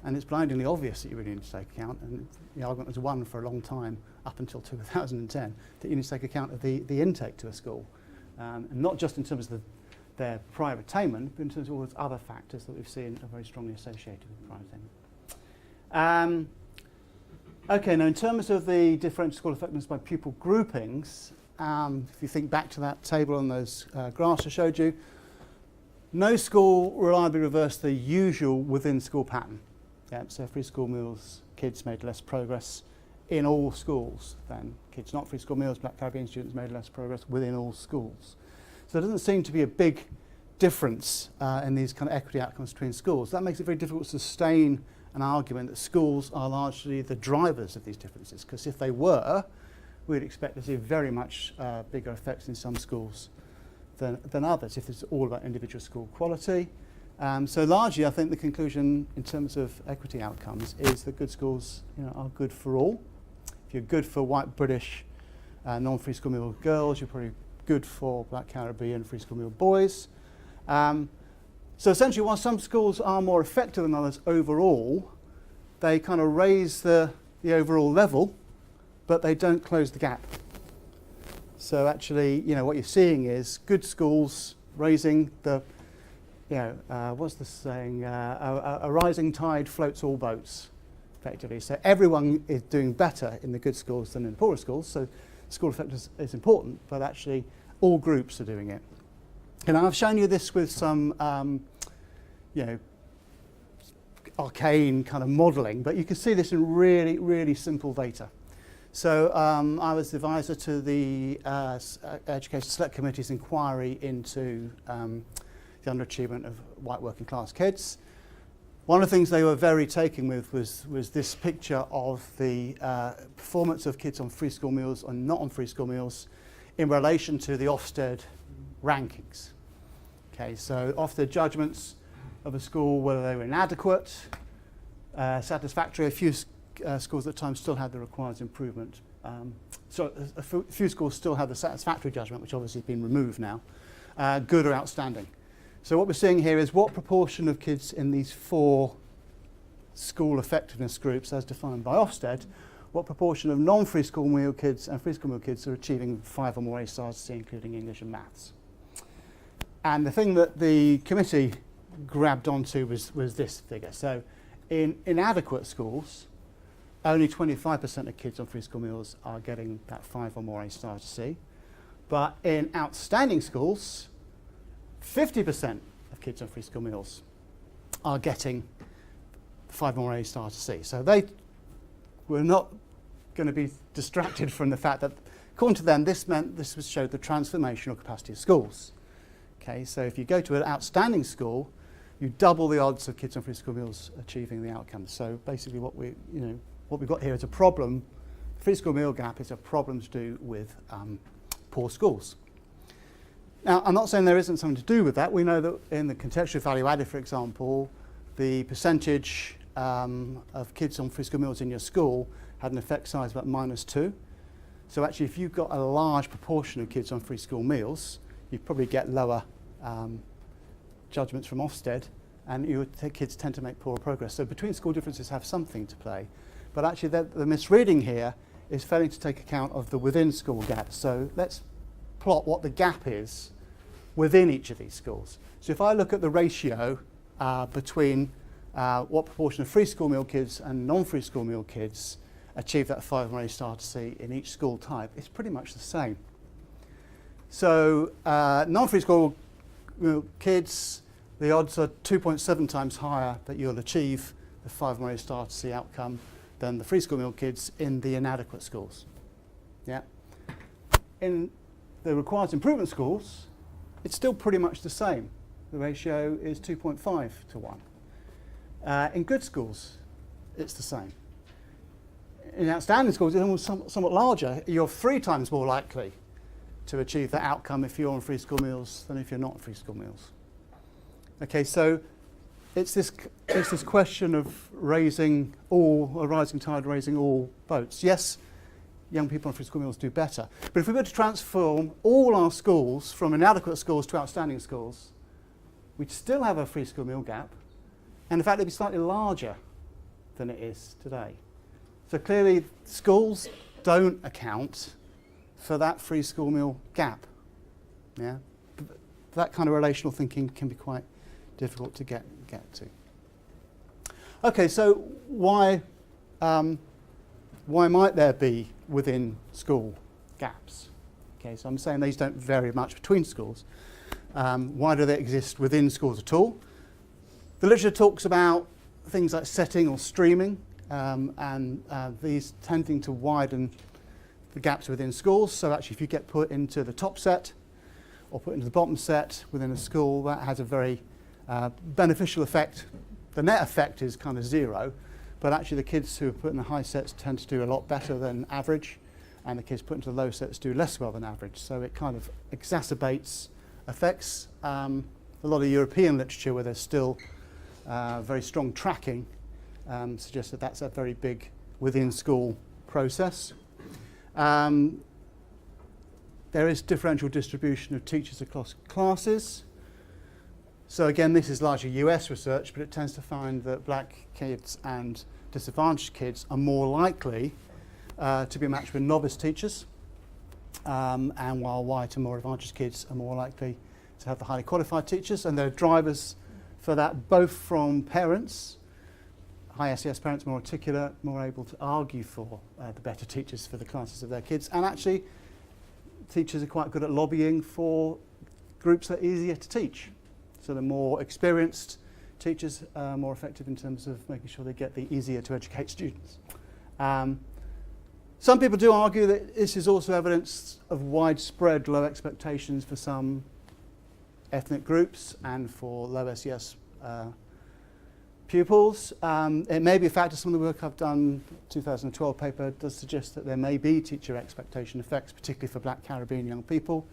Speaker 4: and it's blindingly obvious that you really need to take account, and the argument was won for a long time, up until 2010, that you need to take account of the intake to a school, and not just in terms of their prior attainment, but in terms of all those other factors that we've seen are very strongly associated with prior attainment. Okay, now in terms of the differential school effectiveness by pupil groupings, if you think back to that table on those graphs I showed you, no school reliably reversed the usual within school pattern. So free school meals, kids made less progress in all schools than kids not free school meals, Black Caribbean students made less progress within all schools. So there doesn't seem to be a big difference in these kind of equity outcomes between schools. That makes it very difficult to sustain an argument that schools are largely the drivers of these differences, because if they were, we'd expect to see very much bigger effects in some schools than others, if it's all about individual school quality. So largely I think the conclusion in terms of equity outcomes is that good schools are good for all. If you're good for white British non-free school meal girls, you're probably good for Black Caribbean free school meal boys. So essentially, while some schools are more effective than others overall, they kind of raise the overall level, but they don't close the gap. So actually, what you're seeing is good schools raising the, what's the saying? A rising tide floats all boats, effectively. So everyone is doing better in the good schools than in the poorer schools. So school effectiveness is important, but actually all groups are doing it. And I've shown you this with some, arcane kind of modelling, but you can see this in really, really simple data. So I was the advisor to the Education Select Committee's inquiry into the underachievement of white working class kids. One of the things they were very taken with was this picture of the performance of kids on free school meals and not on free school meals in relation to the Ofsted rankings. Okay, so Ofsted judgments of a school, whether they were inadequate, satisfactory. A few schools at the time still had the required improvement. So a few schools still have the satisfactory judgment, which obviously has been removed now. Good or outstanding. So what we're seeing here is what proportion of kids in these four school effectiveness groups as defined by Ofsted, what proportion of non-free school meal kids and free school meal kids are achieving 5 or more A stars to C, including English and maths. And the thing that the committee grabbed onto was this figure. So in inadequate schools, only 25% of kids on free school meals are getting that 5 or more A stars to C. But in outstanding schools, 50% of kids on free school meals are getting 5 or more A stars to C. So they were not going to be distracted from the fact that, according to them, this showed the transformational capacity of schools. Okay, so if you go to an outstanding school, you double the odds of kids on free school meals achieving the outcomes. So basically, what we've got here is a problem. The free school meal gap is a problem to do with poor schools. Now, I'm not saying there isn't something to do with that. We know that in the contextual value added, for example, the percentage of kids on free school meals in your school had an effect size of about -2. So actually, if you've got a large proportion of kids on free school meals, you probably get lower judgments from Ofsted, and kids tend to make poorer progress. So between school differences have something to play. But actually, the misreading here is failing to take account of the within school gaps. So let's plot what the gap is within each of these schools. So if I look at the ratio between what proportion of free school meal kids and non-free school meal kids achieve that 5 or more A star to C in each school type, it's pretty much the same. So non-free school meal kids, the odds are 2.7 times higher that you'll achieve the 5 or more A star to C outcome than the free school meal kids in the inadequate schools. Yeah. In the required improvement schools, it's still pretty much the same. The ratio is 2.5 to 1. In good schools, it's the same. In outstanding schools, it's almost somewhat larger. You're 3 times more likely to achieve that outcome if you're on free school meals than if you're not on free school meals. Okay, so it's this question of rising tide raising all boats. Yes, young people on free school meals do better. But if we were to transform all our schools from inadequate schools to outstanding schools, we'd still have a free school meal gap. And in fact, it'd be slightly larger than it is today. So clearly, schools don't account for that free school meal gap. Yeah, that kind of relational thinking can be quite difficult to get to. Okay, so why might there be within school gaps? Okay, so I'm saying these don't vary much between schools. Why do they exist within schools at all? The literature talks about things like setting or streaming, and these tending to widen the gaps within schools. So actually, if you get put into the top set or put into the bottom set within a school, that has a very beneficial effect. The net effect is kind of 0, but actually the kids who are put in the high sets tend to do a lot better than average, and the kids put into the low sets do less well than average. So it kind of exacerbates effects. A lot of European literature where there's still very strong tracking suggests that that's a very big within school process. There is differential distribution of teachers across classes. So again, this is largely US research, but it tends to find that black kids and disadvantaged kids are more likely to be matched with novice teachers, and while white and more advantaged kids are more likely to have the highly qualified teachers. And there are drivers for that, both from parents, high SES parents, more articulate, more able to argue for the better teachers for the classes of their kids. And actually, teachers are quite good at lobbying for groups that are easier to teach. So the more experienced teachers are more effective in terms of making sure they get the easier to educate students. Some people do argue that this is also evidence of widespread low expectations for some ethnic groups and for low SES pupils. It may be a factor. Some of the work I've done, 2012 paper, does suggest that there may be teacher expectation effects, particularly for black Caribbean young people,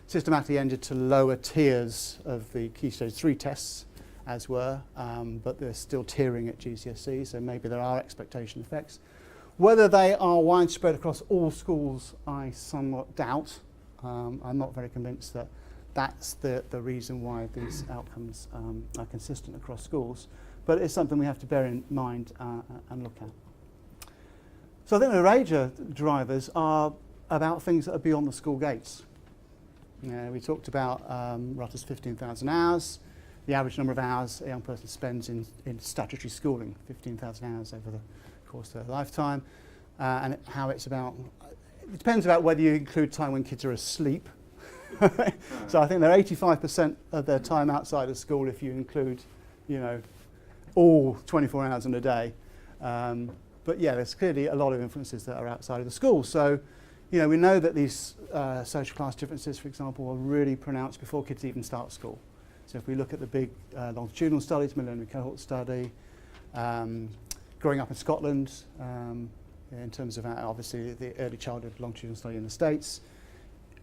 Speaker 4: systematically entered to lower tiers of the Key Stage 3 tests, as were, but they're still tiering at GCSE, so maybe there are expectation effects. Whether they are widespread across all schools, I somewhat doubt. I'm not very convinced that that's the reason why these outcomes are consistent across schools. but it's something we have to bear in mind and look at. So I think the major drivers are about things that are beyond the school gates. We talked about Rutter's 15,000 hours, the average number of hours a young person spends in statutory schooling, 15,000 hours over the course of their lifetime, and how it's about, it depends about whether you include time when kids are asleep. So I think they're 85% of their time outside of school if you include, all 24 hours in a day. But yeah, there's clearly a lot of influences that are outside of the school. So, we know that these social class differences, for example, are really pronounced before kids even start school. So if we look at the big longitudinal studies, millennium cohort study, growing up in Scotland, in terms of obviously the early childhood longitudinal study in the States,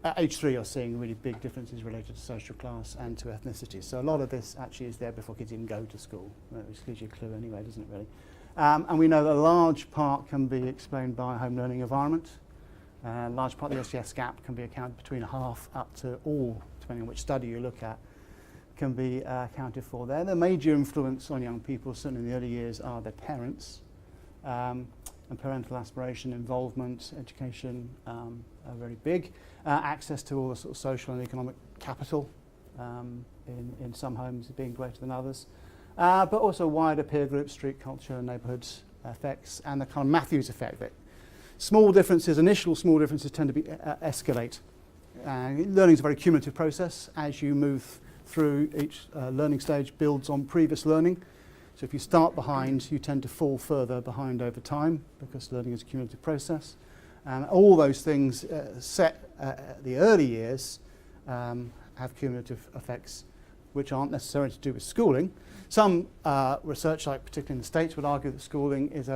Speaker 4: at age 3 you're seeing really big differences related to social class and to ethnicity. So a lot of this actually is there before kids even go to school, which gives you a clue anyway, doesn't it really? And we know that a large part can be explained by a home learning environment. A large part of the SGS gap can be accounted between half up to all, depending on which study you look at, can be accounted for there. The major influence on young people, certainly in the early years, are their parents. And parental aspiration, involvement, education are very big. Access to all the sort of social and economic capital in some homes being greater than others. But also wider peer groups, street culture, neighbourhood effects, and the kind of Matthews effect that small differences, initial small differences tend to be escalate. Learning is a very cumulative process. As you move through, each learning stage builds on previous learning. So if you start behind, you tend to fall further behind over time because learning is a cumulative process. And all those things set at the early years have cumulative effects which aren't necessarily to do with schooling. Some research, like particularly in the States, would argue that schooling is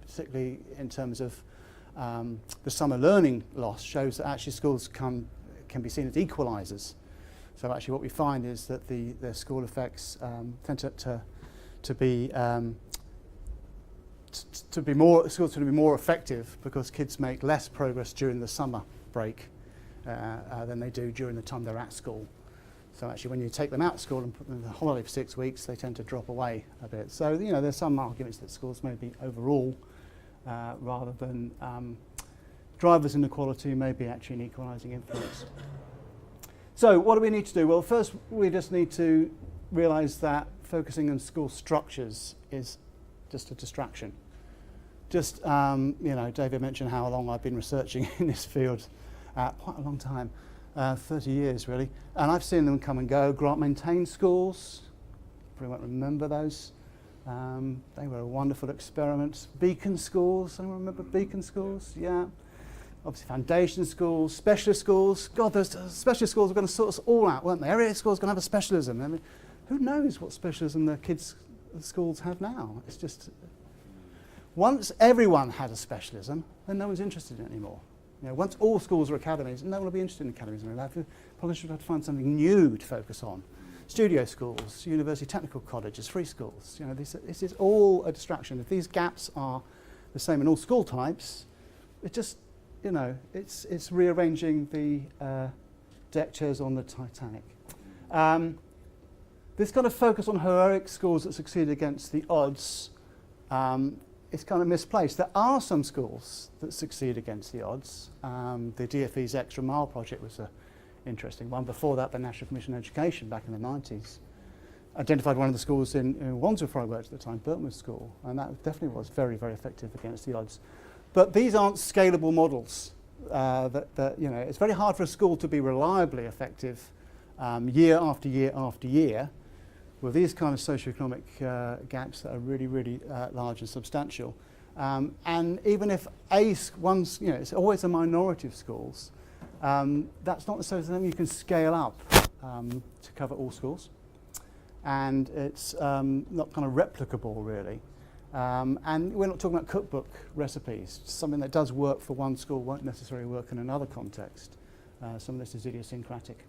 Speaker 4: particularly in terms of the summer learning loss, shows that actually schools can be seen as equalisers. So actually what we find is that the school effects tend to be schools to be more effective because kids make less progress during the summer break than they do during the time they're at school. So actually when you take them out of school and put them in the holiday for 6 weeks, they tend to drop away a bit. So there's some arguments that schools maybe overall, rather than drivers inequality, may be actually an equalising influence. So what do we need to do? Well, first we just need to realise that focusing on school structures is just a distraction. Just, David mentioned how long I've been researching in this field, quite a long time, 30 years really. And I've seen them come and go. Grant-maintained schools, probably won't remember those. They were a wonderful experiment. Beacon schools, anyone remember Beacon schools? Yeah. Obviously foundation schools, specialist schools. God, those specialist schools were going to sort us all out, weren't they? Every school's going to have a specialism. I mean, who knows what specialism the kids' schools have now? It's just, once everyone had a specialism, then no one's interested in it anymore. Once all schools are academies, no one will be interested in academies anymore. Probably should have to find something new to focus on. Studio schools, university technical colleges, free schools. This is all a distraction. If these gaps are the same in all school types, it just, it's rearranging the deck chairs on the Titanic. This kind of focus on heroic schools that succeed against the odds is kind of misplaced. There are some schools that succeed against the odds. The DFE's Extra Mile project was an interesting one. Before that, the National Commission on Education back in the 90s identified one of the schools in Wandsworth where I worked at the time, Burtmouth School, and that definitely was very, very effective against the odds. But these aren't scalable models. It's very hard for a school to be reliably effective year after year after year with these kind of socioeconomic gaps that are really, really large and substantial. And even if it's always a minority of schools, that's not necessarily something you can scale up to cover all schools. And it's not kind of replicable, really. And we're not talking about cookbook recipes. Something that does work for one school won't necessarily work in another context. Some of this is idiosyncratic.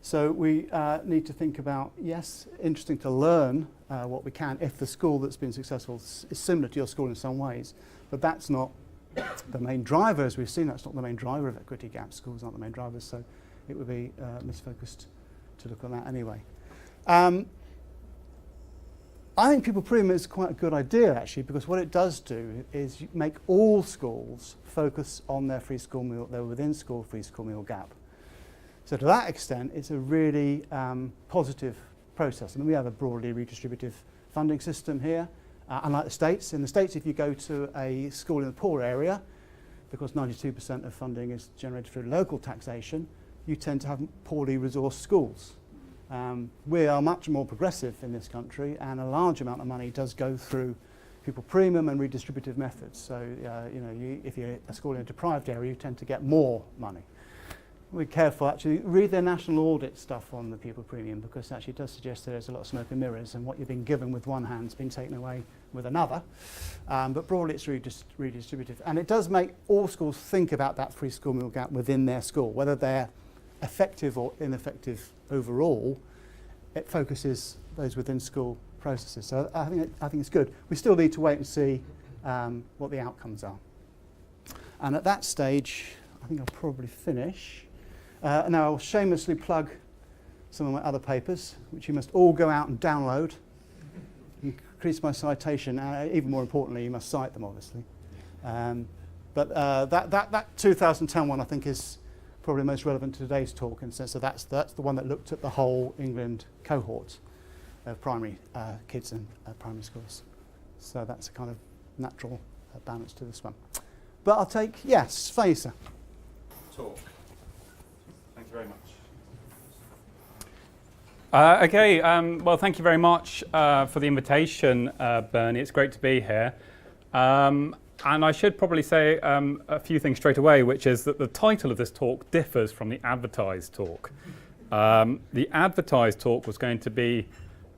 Speaker 4: So we need to think about, yes, interesting to learn what we can if the school that's been successful is similar to your school in some ways, but that's not the main driver, as we've seen. That's not the main driver of equity gaps. Schools aren't the main drivers, so it would be misfocused to look at that anyway. I think pupil premium is quite a good idea, actually, because what it does do is make all schools focus on their free school meal, their within school free school meal gap. So to that extent, it's a really positive process. I mean, we have a broadly redistributive funding system here, unlike the States. In the States, if you go to a school in the poor area, because 92% of funding is generated through local taxation, you tend to have poorly resourced schools. We are much more progressive in this country, and a large amount of money does go through pupil premium and redistributive methods. So, if you're a school in a deprived area, you tend to get more money. We're careful, actually, read their national audit stuff on the pupil premium, because actually it does suggest that there's a lot of smoke and mirrors, and what you've been given with one hand's been taken away with another. But broadly, it's redistributive. And it does make all schools think about that free school meal gap within their school, whether they're effective or ineffective overall. It focuses those within school processes. So I think it's good. We still need to wait and see what the outcomes are. And at that stage, I think I'll probably finish. Now I'll shamelessly plug some of my other papers, which you must all go out and download. Increase my citation, and even more importantly, you must cite them, obviously. But that 2010 one, I think, is probably most relevant to today's talk, and so that's the one that looked at the whole England cohort of primary kids in primary schools. So that's a kind of natural balance to this one. But I'll take, yes, Faisa.
Speaker 1: Talk. Thank you very much.
Speaker 8: Okay, well, thank you very much for the invitation, Bernie. It's great to be here. And I should probably say a few things straight away, which is that the title of this talk differs from the advertised talk. The advertised talk was going to be,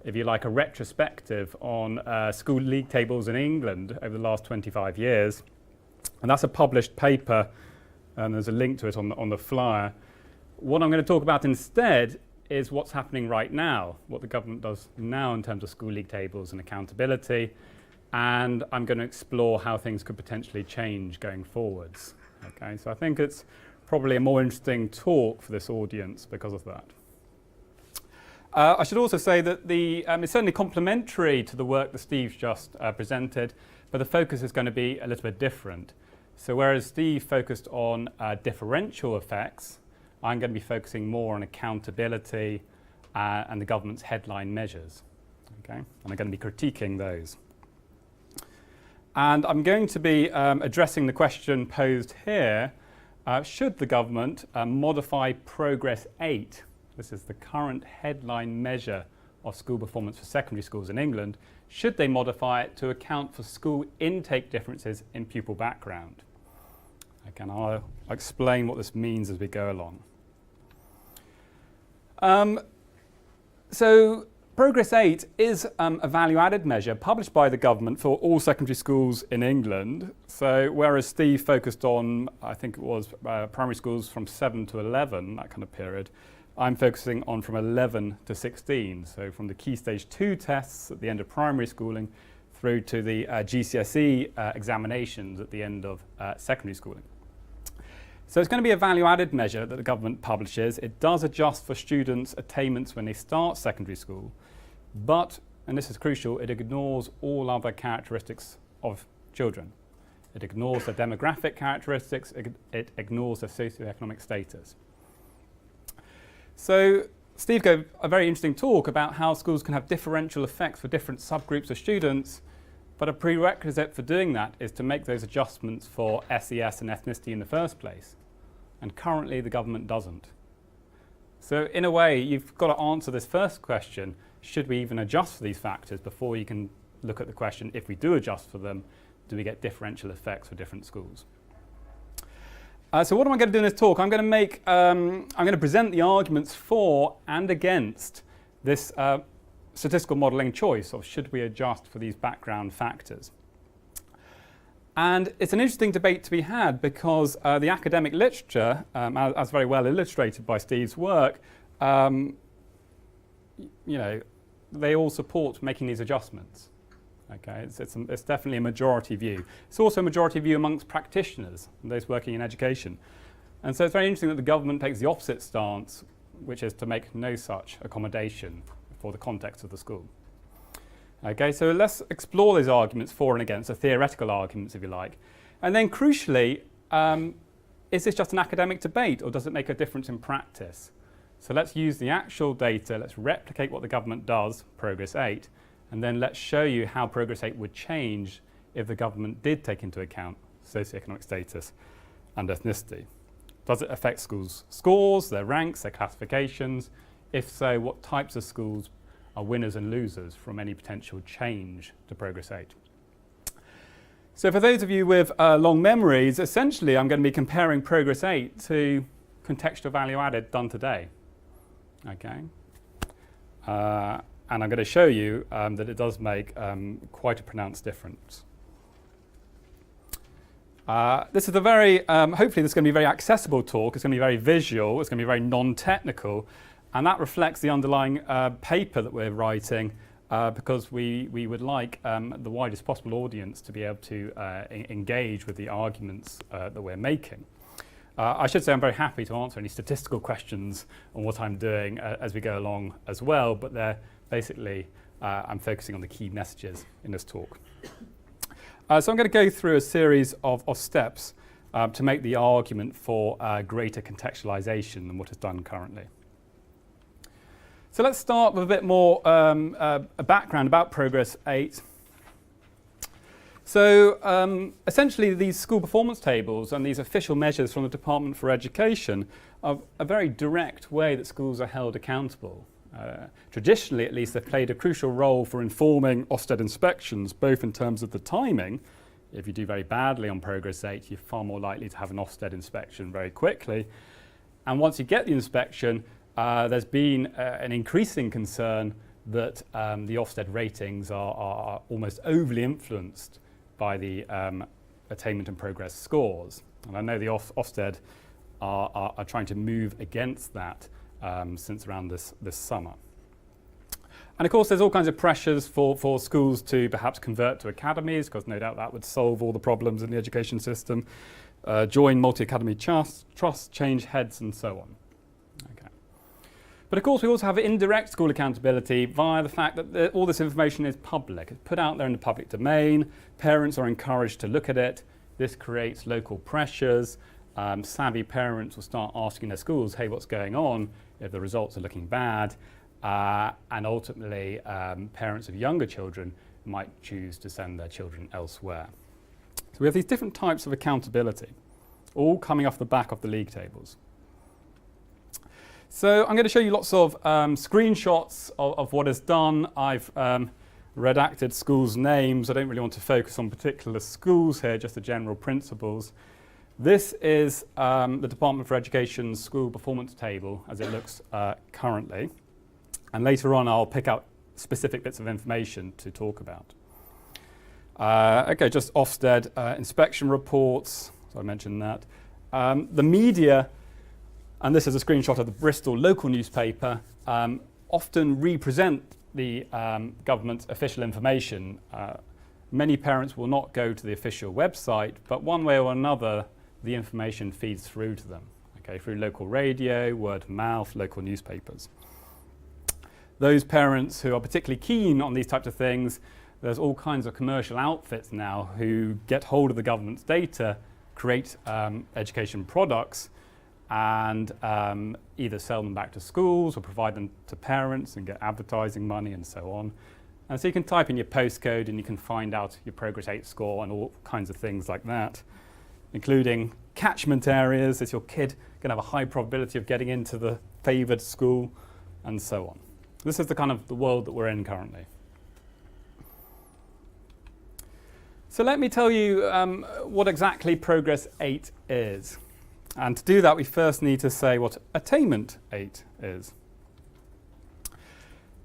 Speaker 8: if you like, a retrospective on school league tables in England over the last 25 years. And that's a published paper, and there's a link to it on the flyer. What I'm going to talk about instead is what's happening right now, what the government does now in terms of school league tables and accountability. And I'm going to explore how things could potentially change going forwards. Okay, so I think it's probably a more interesting talk for this audience because of that. I should also say that it's certainly complementary to the work that Steve's just presented, but the focus is going to be a little bit different. So whereas Steve focused on differential effects, I'm going to be focusing more on accountability and the government's headline measures. Okay, and I'm going to be critiquing those. And I'm going to be addressing the question posed here, should the government modify Progress 8, this is the current headline measure of school performance for secondary schools in England, should they modify it to account for school intake differences in pupil background? Again, I'll explain what this means as we go along. So Progress 8 is a value-added measure published by the government for all secondary schools in England. So whereas Steve focused on, I think it was primary schools from 7 to 11, that kind of period, I'm focusing on from 11 to 16. So from the Key Stage 2 tests at the end of primary schooling through to the GCSE examinations at the end of secondary schooling. So it's going to be a value-added measure that the government publishes. It does adjust for students' attainments when they start secondary school, but, and this is crucial, it ignores all other characteristics of children. It ignores their demographic characteristics, it ignores their socioeconomic status. So Steve gave a very interesting talk about how schools can have differential effects for different subgroups of students, but a prerequisite for doing that is to make those adjustments for SES and ethnicity in the first place. And currently the government doesn't. So in a way, you've got to answer this first question, should we even adjust for these factors before you can look at the question, if we do adjust for them, do we get differential effects for different schools? So what am I going to do in this talk? I'm going to present the arguments for and against this statistical modelling choice of should we adjust for these background factors. And it's an interesting debate to be had because the academic literature, as very well illustrated by Steve's work, they all support making these adjustments. Okay, it's definitely a majority view. It's also a majority view amongst practitioners, those working in education. And so it's very interesting that the government takes the opposite stance, which is to make no such accommodation for the context of the school. Okay, so let's explore those arguments for and against, the theoretical arguments, if you like. And then crucially, is this just an academic debate, or does it make a difference in practice? So let's use the actual data, let's replicate what the government does, Progress 8, and then let's show you how Progress 8 would change if the government did take into account socioeconomic status and ethnicity. Does it affect schools' scores, their ranks, their classifications? If so, what types of schools are winners and losers from any potential change to Progress 8? So for those of you with long memories, essentially I'm going to be comparing Progress 8 to contextual value added done today. Okay, and I'm going to show you that it does make quite a pronounced difference. This is a very, hopefully this is going to be a very accessible talk. It's going to be very visual, it's going to be very non-technical, and that reflects the underlying paper that we're writing because we would like the widest possible audience to be able to engage with the arguments that we're making. I should say I'm very happy to answer any statistical questions on what I'm doing as we go along as well, but they're basically, I'm focusing on the key messages in this talk. So I'm going to go through a series of steps to make the argument for greater contextualization than what is done currently. So let's start with a bit more a background about Progress 8. So essentially these school performance tables and these official measures from the Department for Education are a very direct way that schools are held accountable. Traditionally, at least, they've played a crucial role for informing Ofsted inspections, both in terms of the timing. If you do very badly on Progress 8, you're far more likely to have an Ofsted inspection very quickly. And once you get the inspection, there's been an increasing concern that the Ofsted ratings are almost overly influenced by the attainment and progress scores. And I know the Ofsted are trying to move against that since around this summer. And of course there's all kinds of pressures for schools to perhaps convert to academies, because no doubt that would solve all the problems in the education system, join multi-academy trusts, change heads and so on. Okay. But of course we also have indirect school accountability via the fact that all this information is public. It's put out there in the public domain, parents are encouraged to look at it, this creates local pressures. Savvy parents will start asking their schools, hey, what's going on if the results are looking bad? And ultimately, parents of younger children might choose to send their children elsewhere. So we have these different types of accountability, all coming off the back of the league tables. So I'm going to show you lots of screenshots of what is done. I've redacted schools' names. I don't really want to focus on particular schools here, just the general principles. This is the Department for Education's school performance table as it looks currently. And later on I'll pick out specific bits of information to talk about. Okay, just Ofsted inspection reports, so I mentioned that. The media, and this is a screenshot of the Bristol local newspaper, often represent the government's official information. Many parents will not go to the official website, but one way or another the information feeds through to them, okay, through local radio, word of mouth, local newspapers. Those parents who are particularly keen on these types of things, there's all kinds of commercial outfits now who get hold of the government's data, create education products, and either sell them back to schools or provide them to parents and get advertising money and so on. And so you can type in your postcode and you can find out your Progress 8 score and all kinds of things like that, including catchment areas. Is your kid going to have a high probability of getting into the favoured school, and so on. This is the kind of the world that we're in currently. So let me tell you what exactly Progress 8 is. And to do that, we first need to say what Attainment 8 is.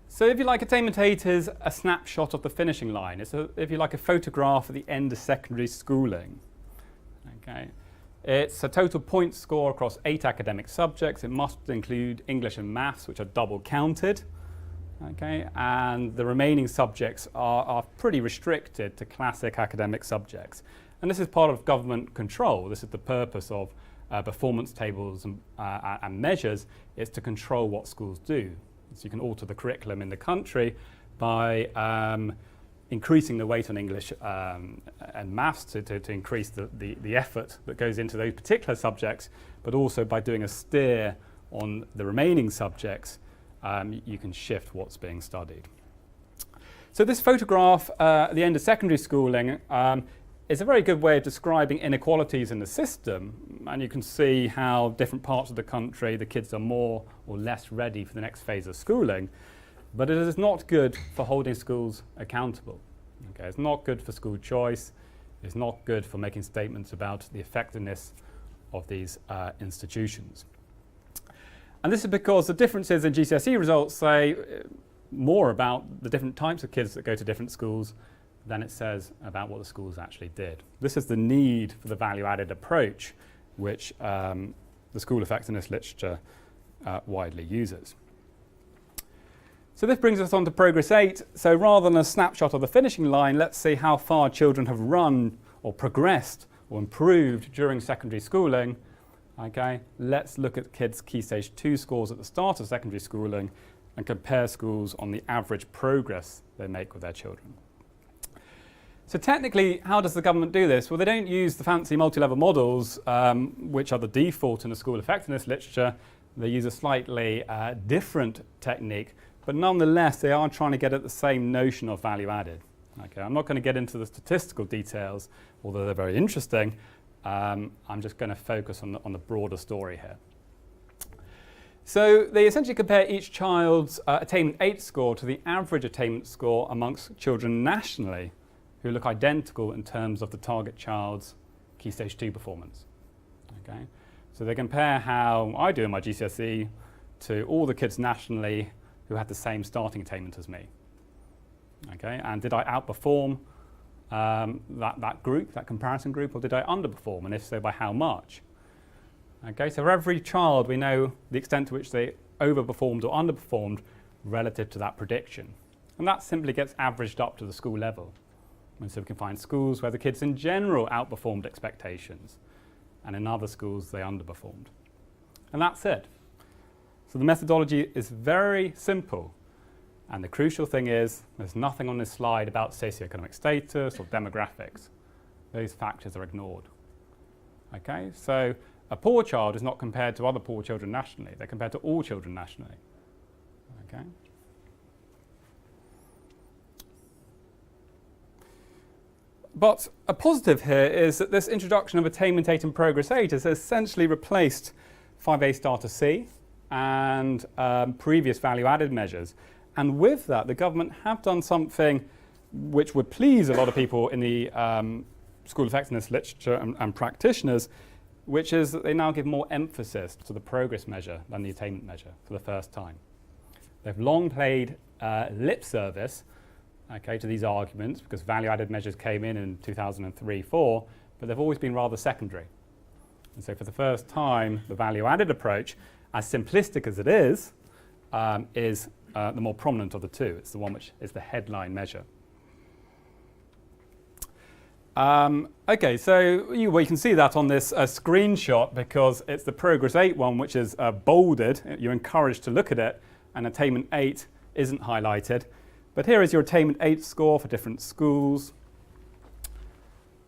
Speaker 8: So if you like, Attainment 8 is a snapshot of the finishing line. It's, if you like, a photograph at the end of secondary schooling. Okay. It's a total point score across 8 academic subjects. It must include English and maths, which are double counted. Okay, and the remaining subjects are pretty restricted to classic academic subjects. And this is part of government control. This is the purpose of performance tables and measures, is to control what schools do. So you can alter the curriculum in the country, by increasing the weight on English and maths to increase the effort that goes into those particular subjects, but also by doing a steer on the remaining subjects, you can shift what's being studied. So this photograph at the end of secondary schooling is a very good way of describing inequalities in the system, and you can see how different parts of the country the kids are more or less ready for the next phase of schooling. But it is not good for holding schools accountable. Okay, it's not good for school choice. It's not good for making statements about the effectiveness of these institutions. And this is because the differences in GCSE results say more about the different types of kids that go to different schools than it says about what the schools actually did. This is the need for the value-added approach, which the school effectiveness literature widely uses. So this brings us on to Progress 8. So rather than a snapshot of the finishing line, let's see how far children have run or progressed or improved during secondary schooling. Okay, let's look at kids' Key Stage 2 scores at the start of secondary schooling and compare schools on the average progress they make with their children. So technically, how does the government do this? Well, they don't use the fancy multi-level models, which are the default in the school effectiveness literature. They use a slightly different technique, but nonetheless, they are trying to get at the same notion of value added. Okay, I'm not going to get into the statistical details, although they're very interesting. I'm just going to focus on the broader story here. So they essentially compare each child's attainment 8 score to the average attainment score amongst children nationally who look identical in terms of the target child's Key Stage 2 performance. Okay? So they compare how I do in my GCSE to all the kids nationally who had the same starting attainment as me. Okay? And did I outperform that group, that comparison group, or did I underperform? And if so, by how much? Okay, so for every child, we know the extent to which they overperformed or underperformed relative to that prediction. And that simply gets averaged up to the school level. And so we can find schools where the kids in general outperformed expectations, and in other schools they underperformed. And that's it. So the methodology is very simple. And the crucial thing is, there's nothing on this slide about socioeconomic status or demographics. Those factors are ignored. Okay, so a poor child is not compared to other poor children nationally. They're compared to all children nationally. Okay. But a positive here is that this introduction of Attainment 8 and Progress 8 has essentially replaced 5A Starter C and previous value-added measures. And with that, the government have done something which would please a lot of people in the school effectiveness literature and practitioners, which is that they now give more emphasis to the progress measure than the attainment measure for the first time. They've long played lip service to these arguments because value-added measures came in 2003-04, but they've always been rather secondary. And so for the first time, the value-added approach, as simplistic as it is the more prominent of the two. It's the one which is the headline measure. Okay, so you can see that on this screenshot because it's the Progress 8 one which is bolded. You're encouraged to look at it, and Attainment 8 isn't highlighted. But here is your Attainment 8 score for different schools.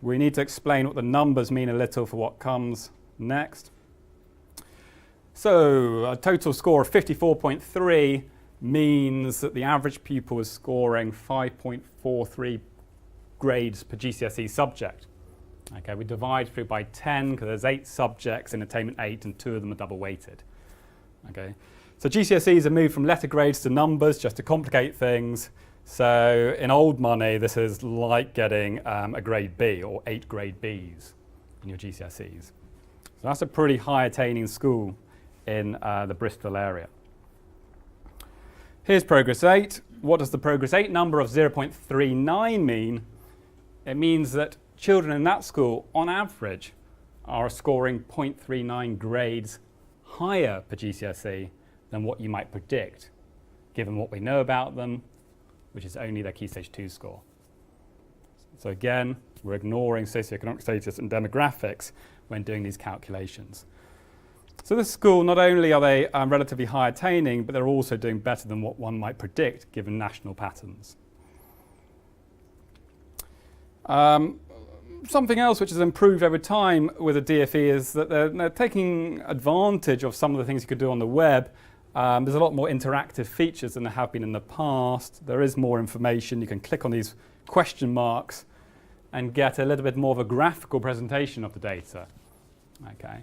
Speaker 8: We need to explain what the numbers mean a little for what comes next. So a total score of 54.3 means that the average pupil is scoring 5.43 grades per GCSE subject. Okay, we divide through by 10 because there's 8 subjects in Attainment 8 and 2 of them are double weighted. Okay, so GCSEs have moved from letter grades to numbers just to complicate things. So in old money, this is like getting a grade B or 8 grade Bs in your GCSEs. So that's a pretty high attaining school in the Bristol area. Here's Progress 8. What does the Progress 8 number of 0.39 mean? It means that children in that school, on average, are scoring 0.39 grades higher per GCSE than what you might predict, given what we know about them, which is only their Key Stage 2 score. So again, we're ignoring socioeconomic status and demographics when doing these calculations. So this school, not only are they relatively high attaining, but they're also doing better than what one might predict given national patterns. Something else which has improved over time with the DFE is that they're taking advantage of some of the things you could do on the web. There's a lot more interactive features than there have been in the past. There is more information. You can click on these question marks and get a little bit more of a graphical presentation of the data. Okay.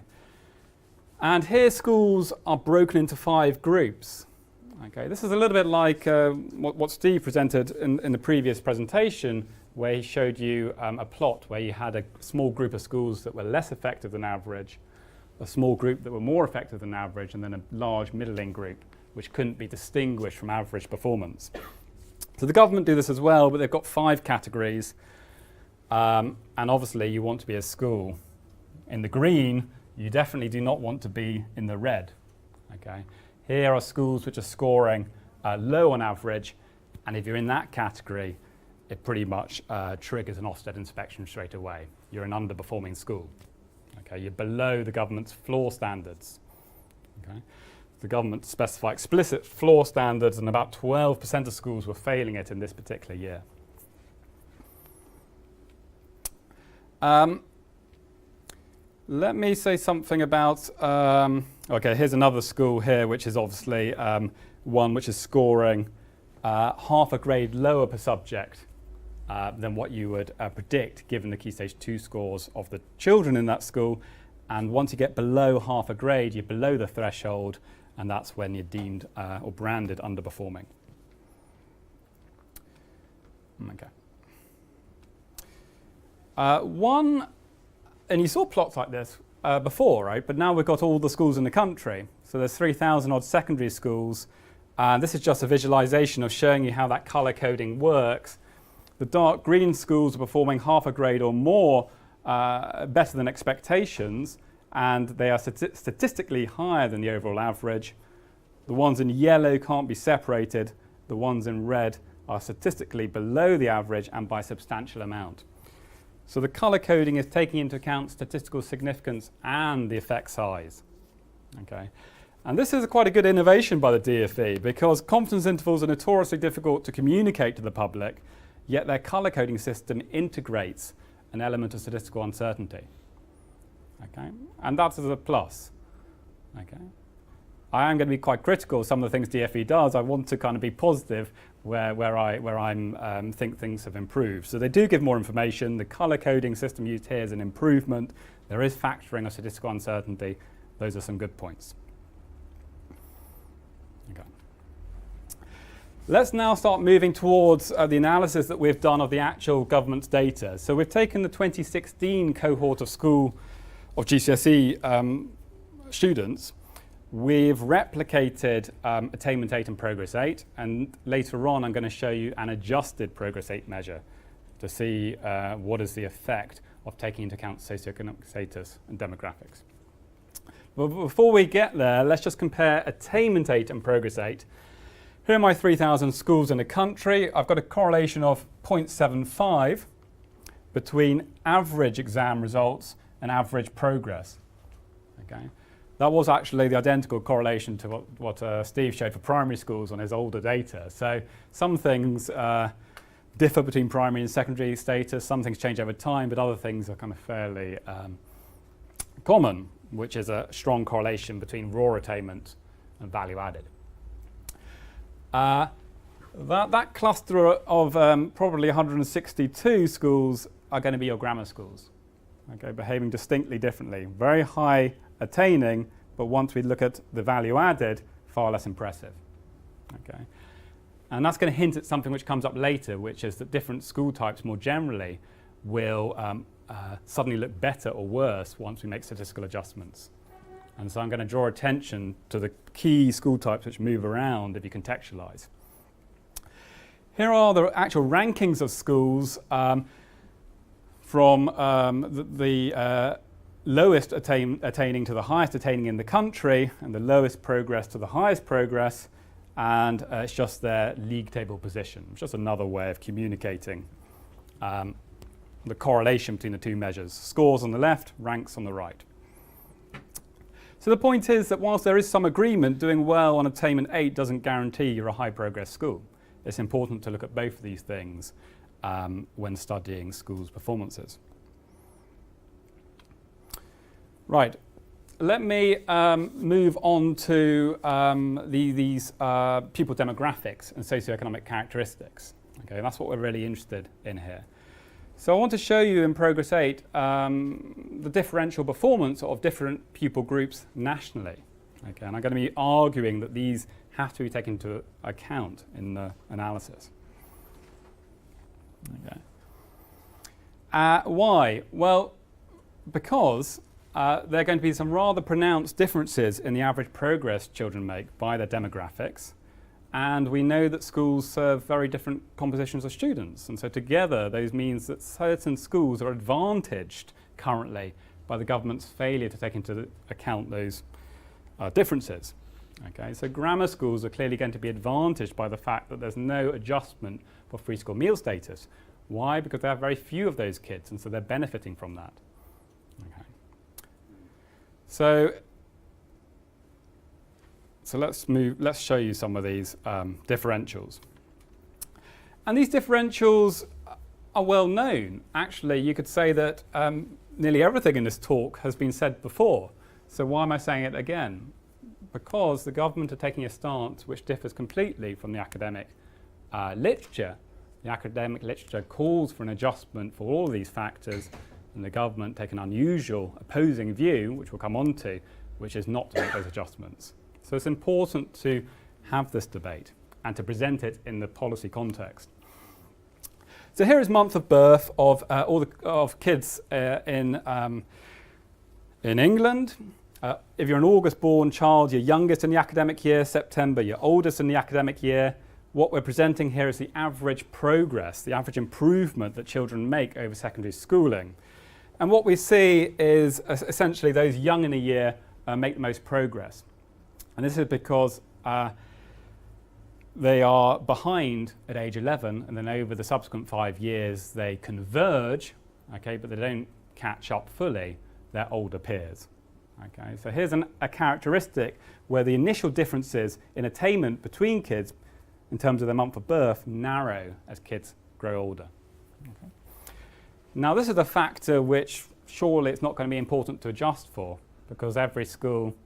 Speaker 8: And here schools are broken into 5 groups. Okay. This is a little bit like what Steve presented in the previous presentation, where he showed you a plot where you had a small group of schools that were less effective than average, a small group that were more effective than average, and then a large middling group which couldn't be distinguished from average performance. So the government do this as well, but they've got 5 categories, and obviously you want to be a school in the green. You definitely do not want to be in the red. Okay. Here are schools which are scoring low on average, and if you're in that category, it pretty much triggers an Ofsted inspection straight away. You're an underperforming school. Okay, you're below the government's floor standards. Okay. The government specify explicit floor standards, and about 12% of schools were failing it in this particular year. Let me say something about, okay, here's another school here, which is obviously one which is scoring half a grade lower per subject than what you would predict given the Key Stage 2 scores of the children in that school. And once you get below half a grade, you're below the threshold, and that's when you're deemed or branded underperforming. Okay. And you saw plots like this before, right? But now we've got all the schools in the country. So there's 3,000 odd secondary schools. And this is just a visualization of showing you how that color coding works. The dark green schools are performing half a grade or more better than expectations, and they are statistically higher than the overall average. The ones in yellow can't be separated. The ones in red are statistically below the average and by a substantial amount. So the color coding is taking into account statistical significance and the effect size. Okay. And this is quite a good innovation by the DFE, because confidence intervals are notoriously difficult to communicate to the public, yet their color coding system integrates an element of statistical uncertainty. Okay. And that's a plus. Okay. I am going to be quite critical of some of the things DFE does. I want to kind of be positive where I think things have improved. So they do give more information. The color coding system used here is an improvement. There is factoring of statistical uncertainty. Those are some good points. Okay. Let's now start moving towards the analysis that we've done of the actual government's data. So we've taken the 2016 cohort of GCSE students. We've replicated Attainment 8 and Progress 8, and later on I'm going to show you an adjusted Progress 8 measure to see what is the effect of taking into account socioeconomic status and demographics. But before we get there, let's just compare Attainment 8 and Progress 8. Here are my 3,000 schools in the country. I've got a correlation of 0.75 between average exam results and average progress. Okay. That was actually the identical correlation to what Steve showed for primary schools on his older data. So some things differ between primary and secondary status, some things change over time, but other things are kind of fairly common, which is a strong correlation between raw attainment and value added. That cluster of probably 162 schools are going to be your grammar schools, okay, behaving distinctly differently. Very high attaining, but once we look at the value added, far less impressive. Okay. And that's going to hint at something which comes up later, which is that different school types more generally will suddenly look better or worse once we make statistical adjustments. And so I'm going to draw attention to the key school types which move around if you contextualize. Here are the actual rankings of schools from the lowest attaining to the highest attaining in the country, and the lowest progress to the highest progress, and it's just their league table position. It's just another way of communicating the correlation between the two measures. Scores on the left, ranks on the right. So the point is that whilst there is some agreement, doing well on Attainment 8 doesn't guarantee you're a high progress school. It's important to look at both of these things when studying schools' performances. Right, let me move on to these pupil demographics and socioeconomic characteristics. Okay, that's what we're really interested in here. So I want to show you in Progress 8 the differential performance of different pupil groups nationally. Okay, and I'm going to be arguing that these have to be taken into account in the analysis. Okay. Why? Well, because there are going to be some rather pronounced differences in the average progress children make by their demographics. And we know that schools serve very different compositions of students. And so together, those means that certain schools are advantaged currently by the government's failure to take into account those differences. Okay, so grammar schools are clearly going to be advantaged by the fact that there's no adjustment for free school meal status. Why? Because they have very few of those kids, and so they're benefiting from that. Okay. So let's show you some of these differentials. And these differentials are well known. Actually, you could say that nearly everything in this talk has been said before. So why am I saying it again? Because the government are taking a stance which differs completely from the academic literature. The academic literature calls for an adjustment for all of these factors, and the government take an unusual opposing view, which we'll come on to, which is not to make those adjustments. So it's important to have this debate and to present it in the policy context. So here is month of birth of of kids in England. If you're an August-born child, you're youngest in the academic year. September, you're oldest in the academic year. What we're presenting here is the average progress, the average improvement that children make over secondary schooling. And what we see is essentially those young in a year make the most progress. And this is because they are behind at age 11, and then over the subsequent 5 years they converge, okay, but they don't catch up fully their older peers. Okay, so here's a characteristic where the initial differences in attainment between kids in terms of their month of birth narrow as kids grow older. Okay. Now this is a factor which surely it's not going to be important to adjust for, because every school,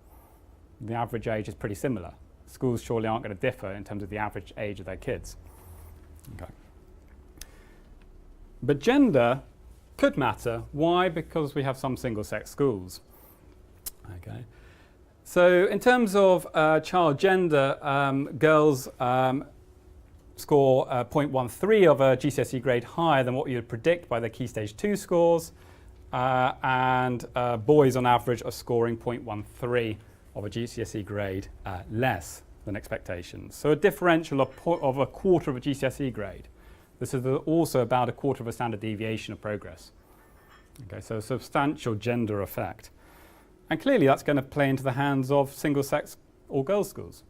Speaker 8: the average age is pretty similar. Schools surely aren't going to differ in terms of the average age of their kids. Okay. But gender could matter. Why? Because we have some single-sex schools. Okay. So in terms of child gender, girls score 0.13 of a GCSE grade higher than what you would predict by their Key Stage 2 scores, and boys on average are scoring 0.13 of a GCSE grade less than expectations. So a differential of a quarter of a GCSE grade. This is also about a quarter of a standard deviation of progress. Okay, so a substantial gender effect. And clearly that's going to play into the hands of single-sex or girls' schools.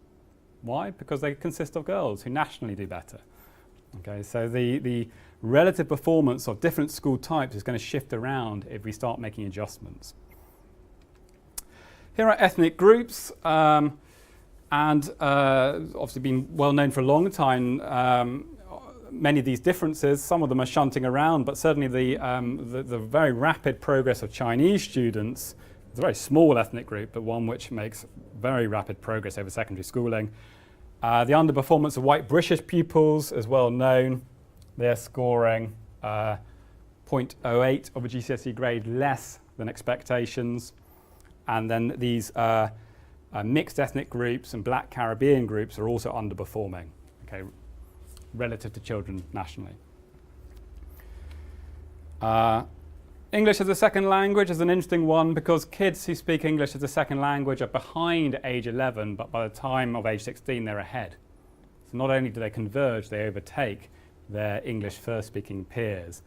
Speaker 8: Why? Because they consist of girls who nationally do better. Okay, so the relative performance of different school types is going to shift around if we start making adjustments. Here are ethnic groups, and obviously been well known for a long time. Many of these differences, some of them are shunting around, but certainly the very rapid progress of Chinese students. It's a very small ethnic group, but one which makes very rapid progress over secondary schooling. The underperformance of white British pupils is well known. They're scoring 0.08 of a GCSE grade less than expectations. And then these mixed ethnic groups and black Caribbean groups are also underperforming, okay, relative to children nationally. English as a second language is an interesting one, because kids who speak English as a second language are behind at age 11, but by the time of age 16 they're ahead. So not only do they converge, they overtake their English first speaking peers.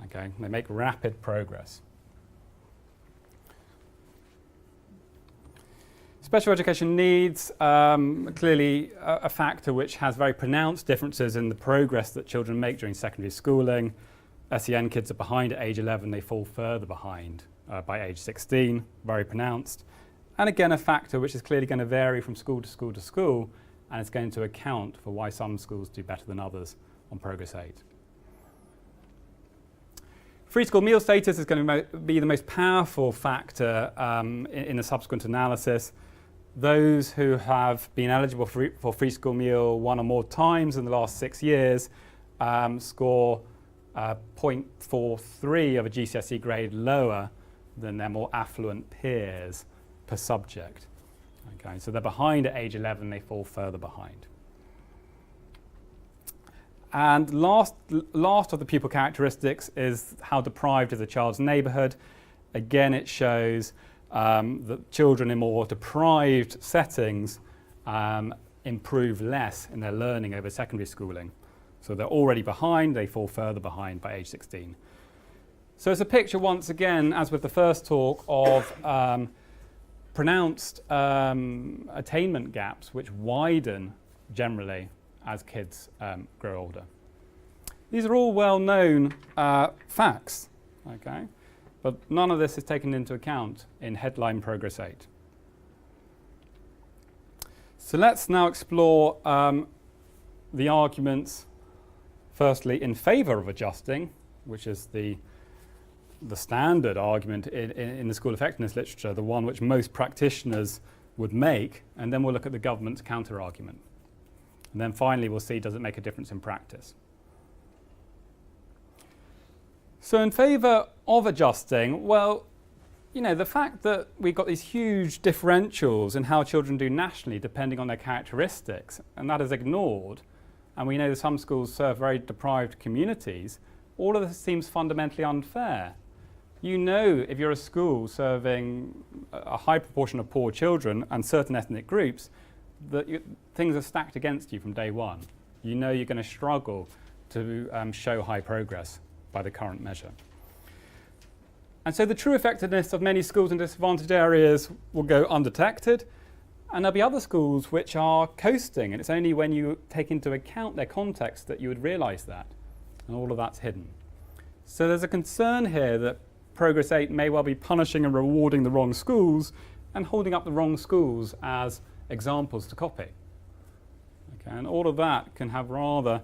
Speaker 8: Okay, they make rapid progress. Special education needs, clearly a factor which has very pronounced differences in the progress that children make during secondary schooling. SEN kids are behind at age 11, they fall further behind by age 16, very pronounced. And again, a factor which is clearly going to vary from school to school to school, and it's going to account for why some schools do better than others on Progress 8. Free school meal status is going to be the most powerful factor in the subsequent analysis. Those who have been eligible for free school meal one or more times in the last 6 years score 0.43 of a GCSE grade lower than their more affluent peers per subject. Okay, so they're behind at age 11, they fall further behind. And last of the pupil characteristics is how deprived is a child's neighbourhood. Again, it shows that children in more deprived settings improve less in their learning over secondary schooling. So they're already behind, they fall further behind by age 16. So it's a picture, once again, as with the first talk, of pronounced attainment gaps which widen generally as kids grow older. These are all well-known facts, okay? But none of this is taken into account in headline Progress 8. So let's now explore the arguments, firstly, in favour of adjusting, which is the standard argument in the school effectiveness literature, the one which most practitioners would make, and then we'll look at the government's counter-argument. And then finally we'll see, does it make a difference in practice? So in favour of adjusting, well, you know, the fact that we've got these huge differentials in how children do nationally depending on their characteristics, and that is ignored, and we know that some schools serve very deprived communities, all of this seems fundamentally unfair. You know, if you're a school serving a high proportion of poor children and certain ethnic groups, that things are stacked against you from day one. You know you're going to struggle to show high progress by the current measure. And so the true effectiveness of many schools in disadvantaged areas will go undetected, and there'll be other schools which are coasting, and it's only when you take into account their context that you would realise that, and all of that's hidden. So there's a concern here that Progress 8 may well be punishing and rewarding the wrong schools and holding up the wrong schools as examples to copy. Okay, and all of that can have rather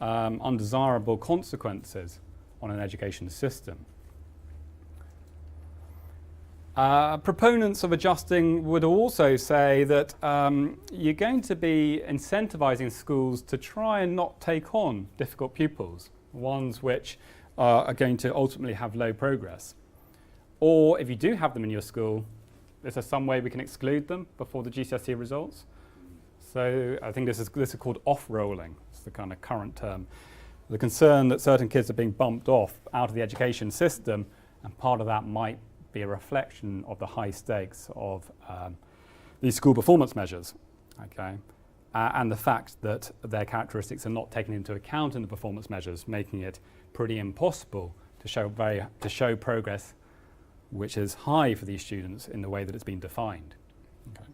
Speaker 8: undesirable consequences on an education system. Proponents of adjusting would also say that you're going to be incentivising schools to try and not take on difficult pupils, ones which are going to ultimately have low progress. Or if you do have them in your school, is there some way we can exclude them before the GCSE results? So I think this is called off-rolling. It's the kind of current term. The concern that certain kids are being bumped off out of the education system, and part of that might be a reflection of the high stakes of these school performance measures, okay? And the fact that their characteristics are not taken into account in the performance measures, making it pretty impossible to show progress which is high for these students in the way that it's been defined. Okay.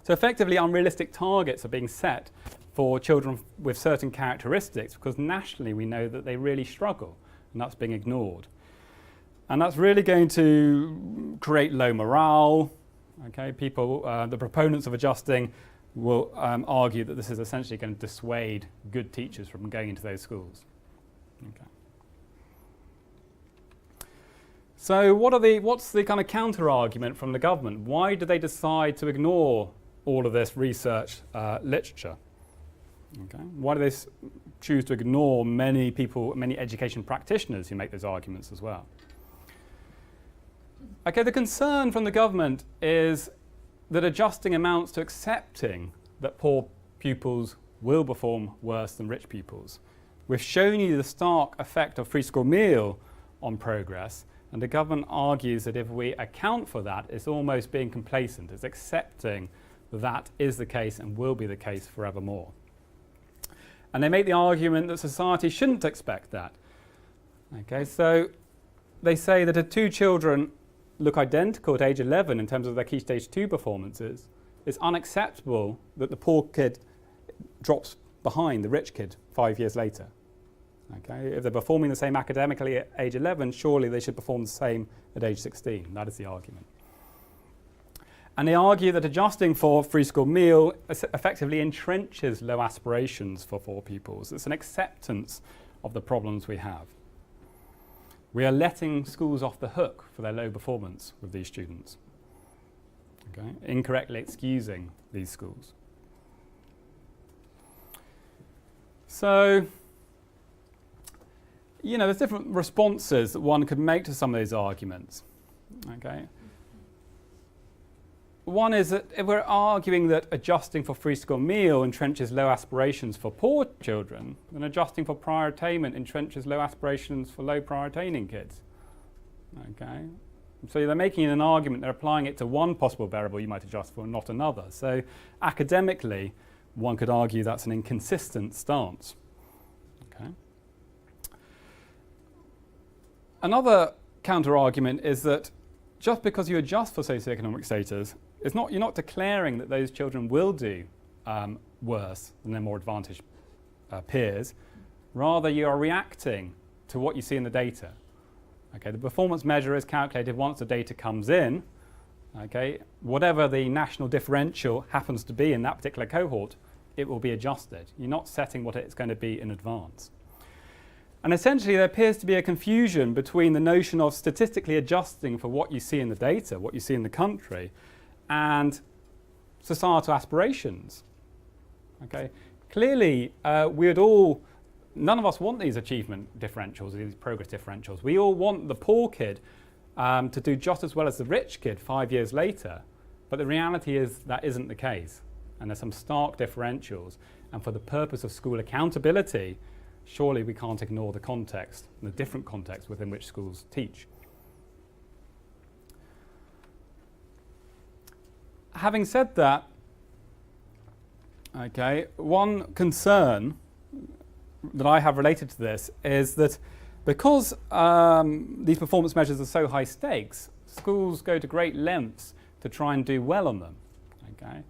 Speaker 8: So effectively, unrealistic targets are being set for children with certain characteristics because nationally we know that they really struggle, and that's being ignored. And that's really going to create low morale. Okay, people, the proponents of adjusting will argue that this is essentially going to dissuade good teachers from going into those schools. Okay. So what's the kind of counter-argument from the government? Why do they decide to ignore all of this research literature? Okay. Why do they choose to ignore many people, many education practitioners who make those arguments as well? Okay, the concern from the government is that adjusting amounts to accepting that poor pupils will perform worse than rich pupils. We've shown you the stark effect of free school meal on progress, and the government argues that if we account for that, it's almost being complacent. It's accepting that is the case and will be the case forevermore. And they make the argument that society shouldn't expect that. Okay, so they say that if two children look identical at age 11 in terms of their Key Stage 2 performances, it's unacceptable that the poor kid drops behind the rich kid 5 years later. Okay? If they're performing the same academically at age 11, surely they should perform the same at age 16. That is the argument. And they argue that adjusting for free school meal effectively entrenches low aspirations for poor pupils. It's an acceptance of the problems we have. We are letting schools off the hook for their low performance with these students. Okay? Incorrectly excusing these schools. So, there's different responses that one could make to some of these arguments. Okay? One is that if we're arguing that adjusting for free school meal entrenches low aspirations for poor children, then adjusting for prior attainment entrenches low aspirations for low prior attaining kids. Okay? So they're making an argument, they're applying it to one possible variable you might adjust for and not another. So academically, one could argue that's an inconsistent stance. Okay? Another counter-argument is that just because you adjust for socioeconomic status, you're not declaring that those children will do worse than their more advantaged peers. Rather, you are reacting to what you see in the data. Okay, the performance measure is calculated once the data comes in. Okay, whatever the national differential happens to be in that particular cohort, it will be adjusted. You're not setting what it's going to be in advance. And essentially, there appears to be a confusion between the notion of statistically adjusting for what you see in the data, what you see in the country, and societal aspirations. Okay, clearly, none of us want these achievement differentials, these progress differentials. We all want the poor kid to do just as well as the rich kid 5 years later. But the reality is that isn't the case. And there's some stark differentials. And for the purpose of school accountability, surely we can't ignore the context, the different context within which schools teach. Having said that, okay, one concern that I have related to this is that because these performance measures are so high stakes, schools go to great lengths to try and do well on them. Okay?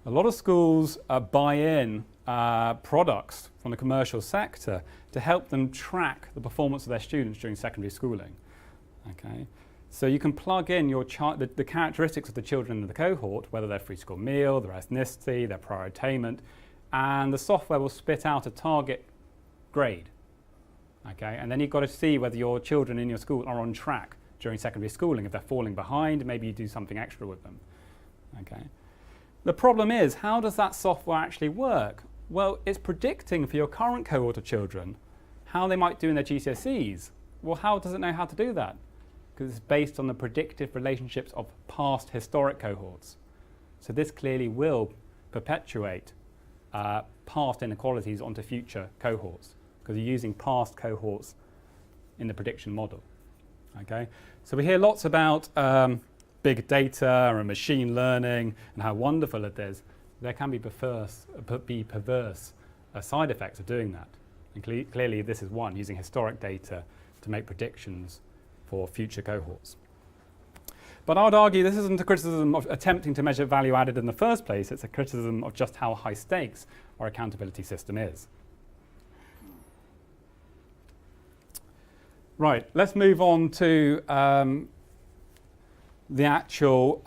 Speaker 8: A lot of schools buy in products from the commercial sector to help them track the performance of their students during secondary schooling. Okay? So you can plug in the characteristics of the children in the cohort, whether they're free school meal, their ethnicity, their prior attainment, and the software will spit out a target grade. Okay? And then you've got to see whether your children in your school are on track during secondary schooling. If they're falling behind, maybe you do something extra with them. Okay? The problem is, how does that software actually work? Well, it's predicting for your current cohort of children how they might do in their GCSEs. Well, how does it know how to do that? Because it's based on the predictive relationships of past historic cohorts. So this clearly will perpetuate past inequalities onto future cohorts, because you're using past cohorts in the prediction model. Okay? So we hear lots about big data and machine learning and how wonderful it is. There can be perverse side effects of doing that. And clearly this is one, using historic data to make predictions for future cohorts. But I would argue this isn't a criticism of attempting to measure value added in the first place, it's a criticism of just how high stakes our accountability system is. Right, let's move on to the actual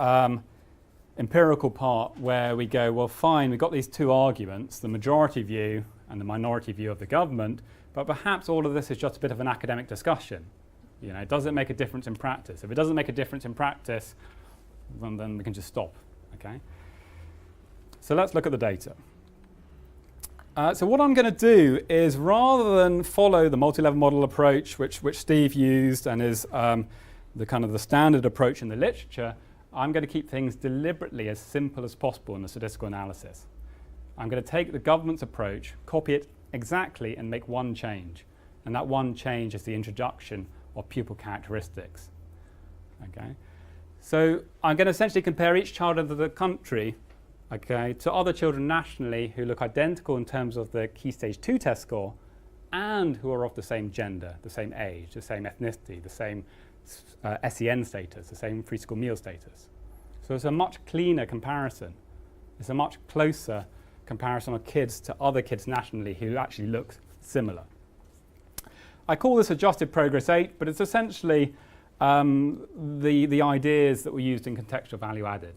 Speaker 8: empirical part where we go, well fine, we've got these two arguments, the majority view and the minority view of the government, but perhaps all of this is just a bit of an academic discussion. Does it make a difference in practice? If it doesn't make a difference in practice, then we can just stop. Okay? So let's look at the data. So what I'm going to do is, rather than follow the multi-level model approach, which Steve used and is the kind of the standard approach in the literature, I'm going to keep things deliberately as simple as possible in the statistical analysis. I'm going to take the government's approach, copy it exactly, and make one change. And that one change is the introduction of pupil characteristics. Okay? So I'm going to essentially compare each child of the country, okay, to other children nationally who look identical in terms of the Key Stage 2 test score and who are of the same gender, the same age, the same ethnicity, the same SEN status, the same free school meal status. So it's a much cleaner comparison. It's a much closer comparison of kids to other kids nationally who actually look similar. I call this adjusted progress 8, but it's essentially the ideas that were used in contextual value added.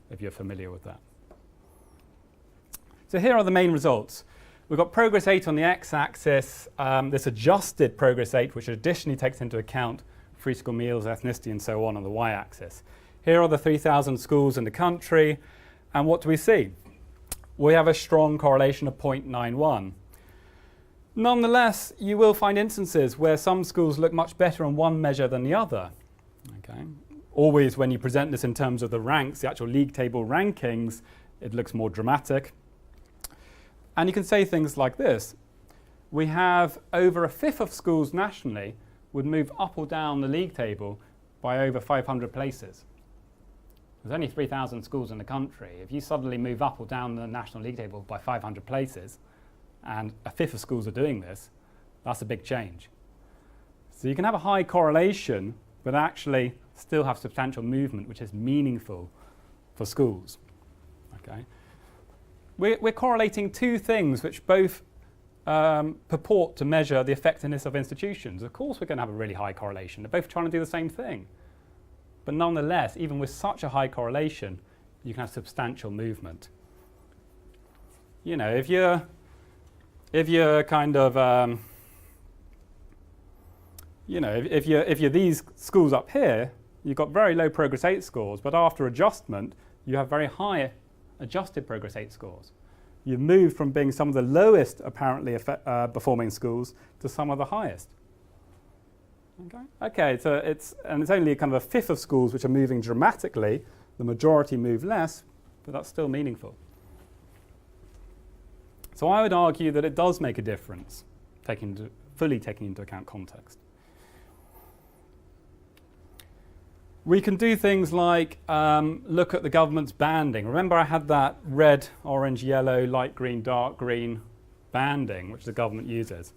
Speaker 8: if you're familiar with that. So here are the main results. We've got progress 8 on the x-axis, this adjusted progress 8, which additionally takes into account free school meals, ethnicity, and so on the y-axis. Here are the 3,000 schools in the country, and what do we see? We have a strong correlation of 0.91. Nonetheless, you will find instances where some schools look much better on one measure than the other. Okay? Always when you present this in terms of the ranks, the actual league table rankings, it looks more dramatic. And you can say things like this. We have over a fifth of schools nationally would move up or down the league table by over 500 places. There's only 3,000 schools in the country. If you suddenly move up or down the national league table by 500 places, and a fifth of schools are doing this, that's a big change. So you can have a high correlation, but actually still have substantial movement, which is meaningful for schools. Okay? We're correlating two things which both purport to measure the effectiveness of institutions. Of course we're going to have a really high correlation. They're both trying to do the same thing. But nonetheless, even with such a high correlation, you can have substantial movement. You know, if you're kind of, you know, if you're these schools up here, you've got very low progress 8 scores, but after adjustment, you have very high adjusted progress 8 scores. You've moved from being some of the lowest apparently performing schools to some of the highest. Okay, so it's only kind of a fifth of schools which are moving dramatically. The majority move less, but that's still meaningful. So I would argue that it does make a difference, fully taking into account context. We can do things like look at the government's banding. Remember I had that red, orange, yellow, light green, dark green banding, which the government uses.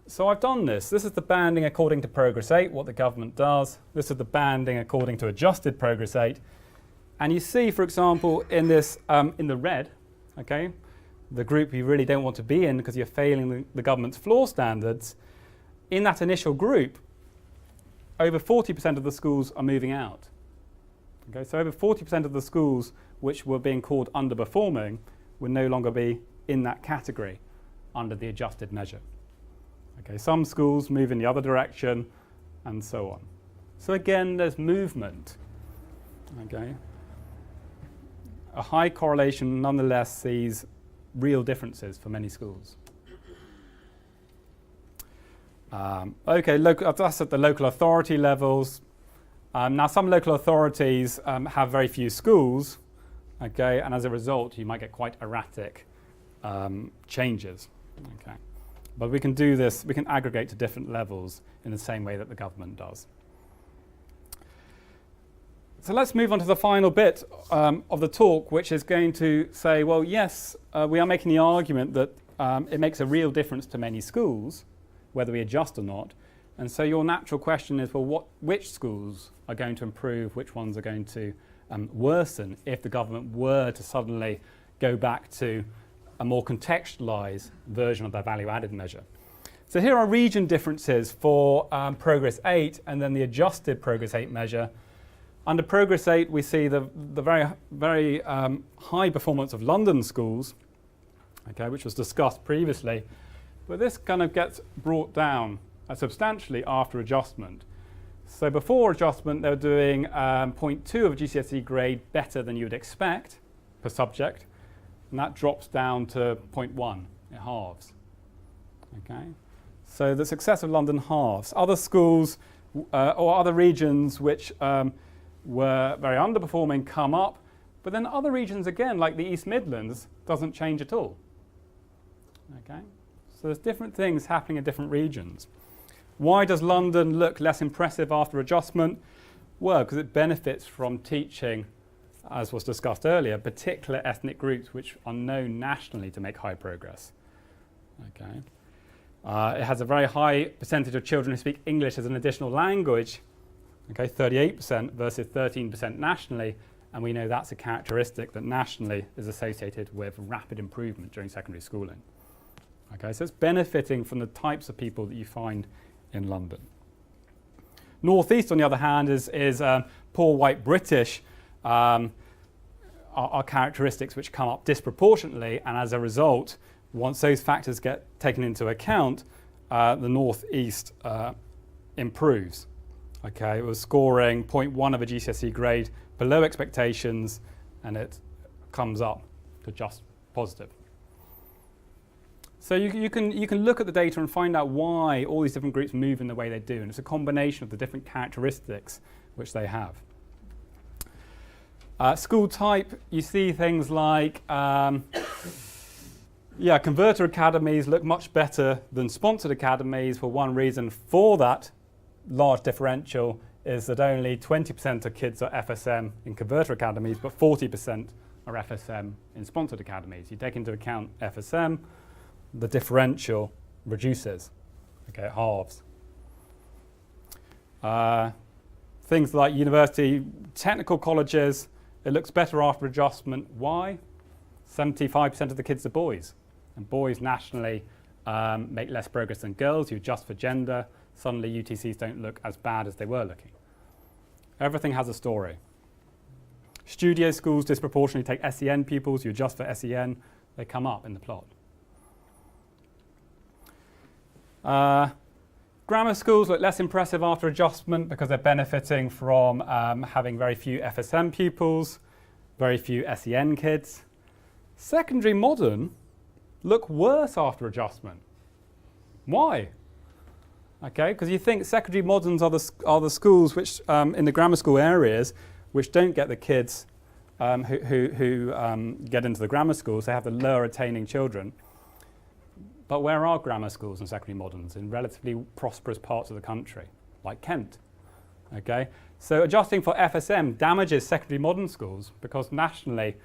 Speaker 8: So I've done this. This is the banding according to Progress 8, what the government does. This is the banding according to adjusted Progress 8. And you see, for example, in this, in the red, okay, the group you really don't want to be in because you're failing the government's floor standards, in that initial group, over 40% of the schools are moving out. Okay, so over 40% of the schools which were being called underperforming will no longer be in that category under the adjusted measure. Okay, some schools move in the other direction and so on. So again, there's movement. Okay. A high correlation nonetheless sees real differences for many schools. Okay, that's at the local authority levels. Now some local authorities have very few schools, okay, and as a result you might get quite erratic changes. Okay. But we can do this, we can aggregate to different levels in the same way that the government does. So let's move on to the final bit of the talk, which is going to say, well, yes, we are making the argument that it makes a real difference to many schools, whether we adjust or not. And so your natural question is, well, which schools are going to improve, which ones are going to worsen if the government were to suddenly go back to a more contextualised version of their value-added measure. So here are region differences for Progress 8 and then the adjusted Progress 8 measure. Under Progress 8, we see the very high performance of London schools, okay, which was discussed previously, but this kind of gets brought down substantially after adjustment. So before adjustment, they were doing 0.2 of a GCSE grade better than you would expect per subject, and that drops down to 0.1, it halves. Okay, so the success of London halves. Other schools or other regions which were very underperforming come up, but then other regions again, like the East Midlands, doesn't change at all. Okay, so there's different things happening in different regions. Why does London look less impressive after adjustment? Well, because it benefits from teaching, as was discussed earlier, particular ethnic groups which are known nationally to make high progress. Okay. It has a very high percentage of children who speak English as an additional language, okay, 38% versus 13% nationally, and we know that's a characteristic that nationally is associated with rapid improvement during secondary schooling. Okay, so it's benefiting from the types of people that you find in London. North East, on the other hand, is poor white British, are characteristics which come up disproportionately, and as a result, once those factors get taken into account, the northeast improves. Okay, it was scoring 0.1 of a GCSE grade below expectations, and it comes up to just positive. So you can look at the data and find out why all these different groups move in the way they do, and it's a combination of the different characteristics which they have. School type, you see things like converter academies look much better than sponsored academies for one reason. For that large differential is that only 20% of kids are FSM in converter academies, but 40% are FSM in sponsored academies. You take into account FSM, the differential reduces, okay, it halves. Things like university, technical colleges, it looks better after adjustment. Why? 75% of the kids are boys, and boys nationally make less progress than girls. You adjust for gender, suddenly UTCs don't look as bad as they were looking. Everything has a story. Studio schools disproportionately take SEN pupils. You adjust for SEN, they come up in the plot. Grammar schools look less impressive after adjustment because they're benefiting from having very few FSM pupils, very few SEN kids. Secondary modern look worse after adjustment. Why? Okay, because you think secondary moderns are the schools which in the grammar school areas which don't get the kids who get into the grammar schools. They have the lower attaining children. But where are grammar schools and secondary moderns? In relatively prosperous parts of the country, like Kent. Okay, so adjusting for FSM damages secondary modern schools because nationally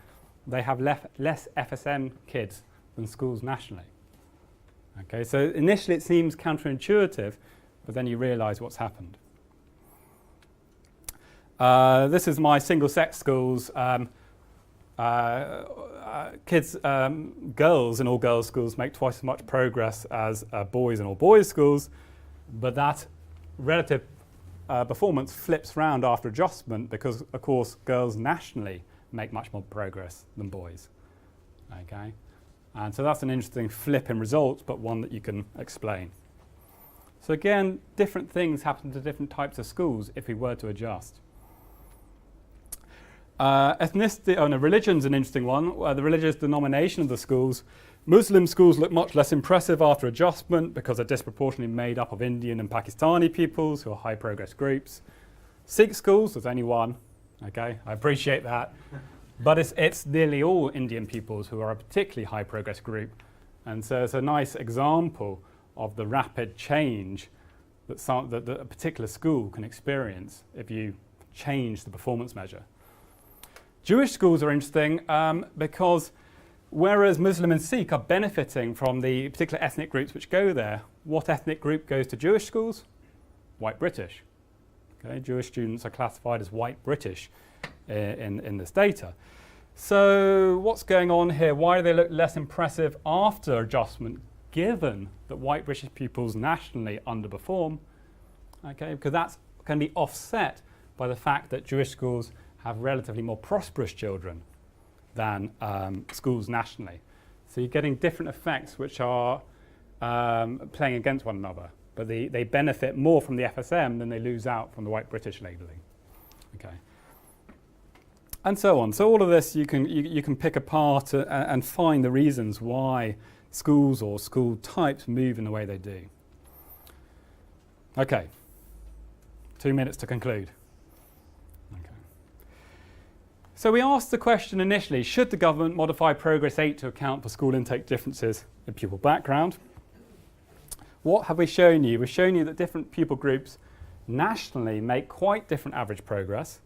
Speaker 8: they have less FSM kids than schools nationally. Okay, so initially it seems counterintuitive, but then you realise what's happened. This is my single-sex schools. Kids, girls in all girls schools make twice as much progress as boys in all boys schools, but that relative performance flips round after adjustment because, of course, girls nationally make much more progress than boys. Okay, and so that's an interesting flip in results, but one that you can explain. So again, different things happen to different types of schools if we were to adjust. Ethnicity, religion's an interesting one. The religious denomination of the schools. Muslim schools look much less impressive after adjustment because they're disproportionately made up of Indian and Pakistani pupils who are high progress groups. Sikh schools, there's only one. Okay, I appreciate that. But it's nearly all Indian pupils who are a particularly high progress group. And so it's a nice example of the rapid change that a particular school can experience if you change the performance measure. Jewish schools are interesting because whereas Muslim and Sikh are benefiting from the particular ethnic groups which go there, what ethnic group goes to Jewish schools? White British. Okay, Jewish students are classified as white British in this data. So what's going on here? Why do they look less impressive after adjustment, given that white British pupils nationally underperform? Okay, because that's can be offset by the fact that Jewish schools have relatively more prosperous children than schools nationally. So you're getting different effects which are playing against one another, but they benefit more from the FSM than they lose out from the white British labelling. Okay, and so on. So all of this you can pick apart and find the reasons why schools or school types move in the way they do. Okay, 2 minutes to conclude. So we asked the question initially, should the government modify Progress 8 to account for school intake differences in pupil background? What have we shown you? We've shown you that different pupil groups nationally make quite different average progress.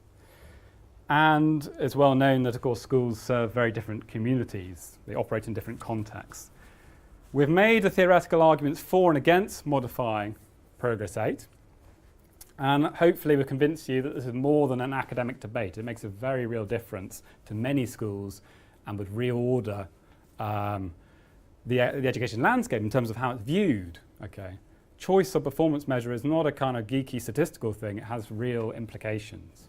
Speaker 8: And it's well known that, of course, schools serve very different communities. They operate in different contexts. We've made the theoretical arguments for and against modifying Progress 8. And hopefully we've convinced you that this is more than an academic debate. It makes a very real difference to many schools and would reorder the education landscape in terms of how it's viewed. Okay, choice of performance measure is not a kind of geeky statistical thing. It has real implications.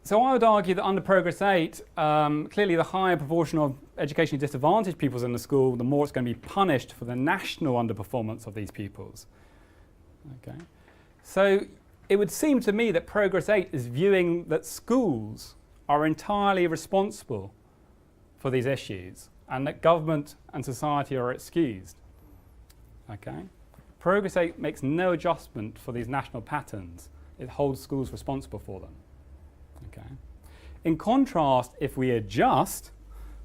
Speaker 8: So I would argue that under Progress 8, clearly the higher proportion of educationally disadvantaged pupils in the school, the more it's going to be punished for the national underperformance of these pupils. Okay. So it would seem to me that Progress 8 is viewing that schools are entirely responsible for these issues and that government and society are excused. Okay. Progress 8 makes no adjustment for these national patterns. It holds schools responsible for them. Okay. In contrast, if we adjust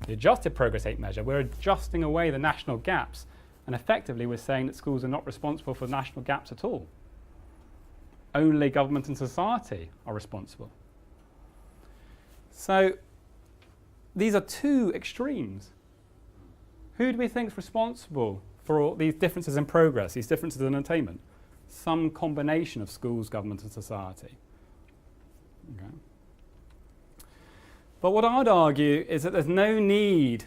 Speaker 8: the adjusted Progress 8 measure, we're adjusting away the national gaps, and effectively we're saying that schools are not responsible for national gaps at all. Only government and society are responsible. So these are two extremes. Who do we think is responsible for all these differences in progress, these differences in attainment? Some combination of schools, government and society. Okay. But what I'd argue is that there's no need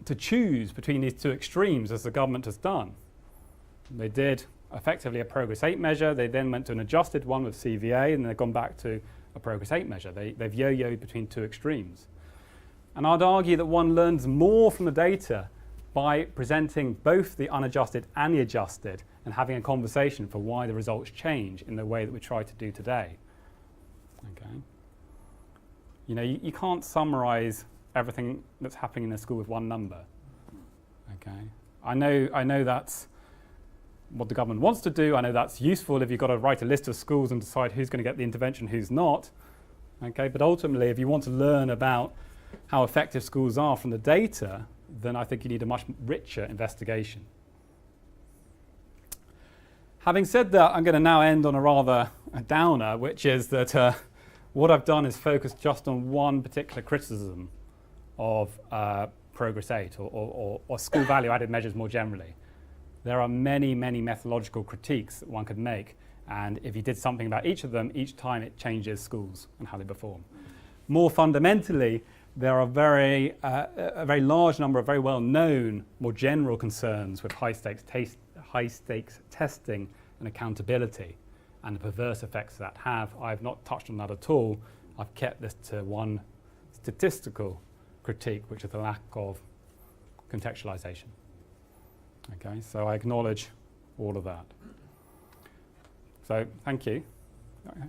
Speaker 8: to choose between these two extremes as the government has done. They did effectively a Progress 8 measure, they then went to an adjusted one with CVA, and they've gone back to a Progress 8 measure. They've yo-yoed between two extremes. And I'd argue that one learns more from the data by presenting both the unadjusted and the adjusted and having a conversation for why the results change in the way that we try to do today. Okay. You know, you can't summarize everything that's happening in a school with one number. Okay. I know that's what the government wants to do. I know that's useful if you've got to write a list of schools and decide who's going to get the intervention, who's not. Okay. But ultimately, if you want to learn about how effective schools are from the data, then I think you need a much richer investigation. Having said that, I'm going to now end on a rather downer, which is that what I've done is focus just on one particular criticism of Progress 8 or school value added measures more generally. There are many, many methodological critiques that one could make, and if you did something about each of them, each time it changes schools and how they perform. More fundamentally, there are a very large number of very well-known, more general concerns with high-stakes testing and accountability and the perverse effects that have. I've not touched on that at all. I've kept this to one statistical critique, which is the lack of contextualization. Okay, so I acknowledge all of that. So, thank you. Okay.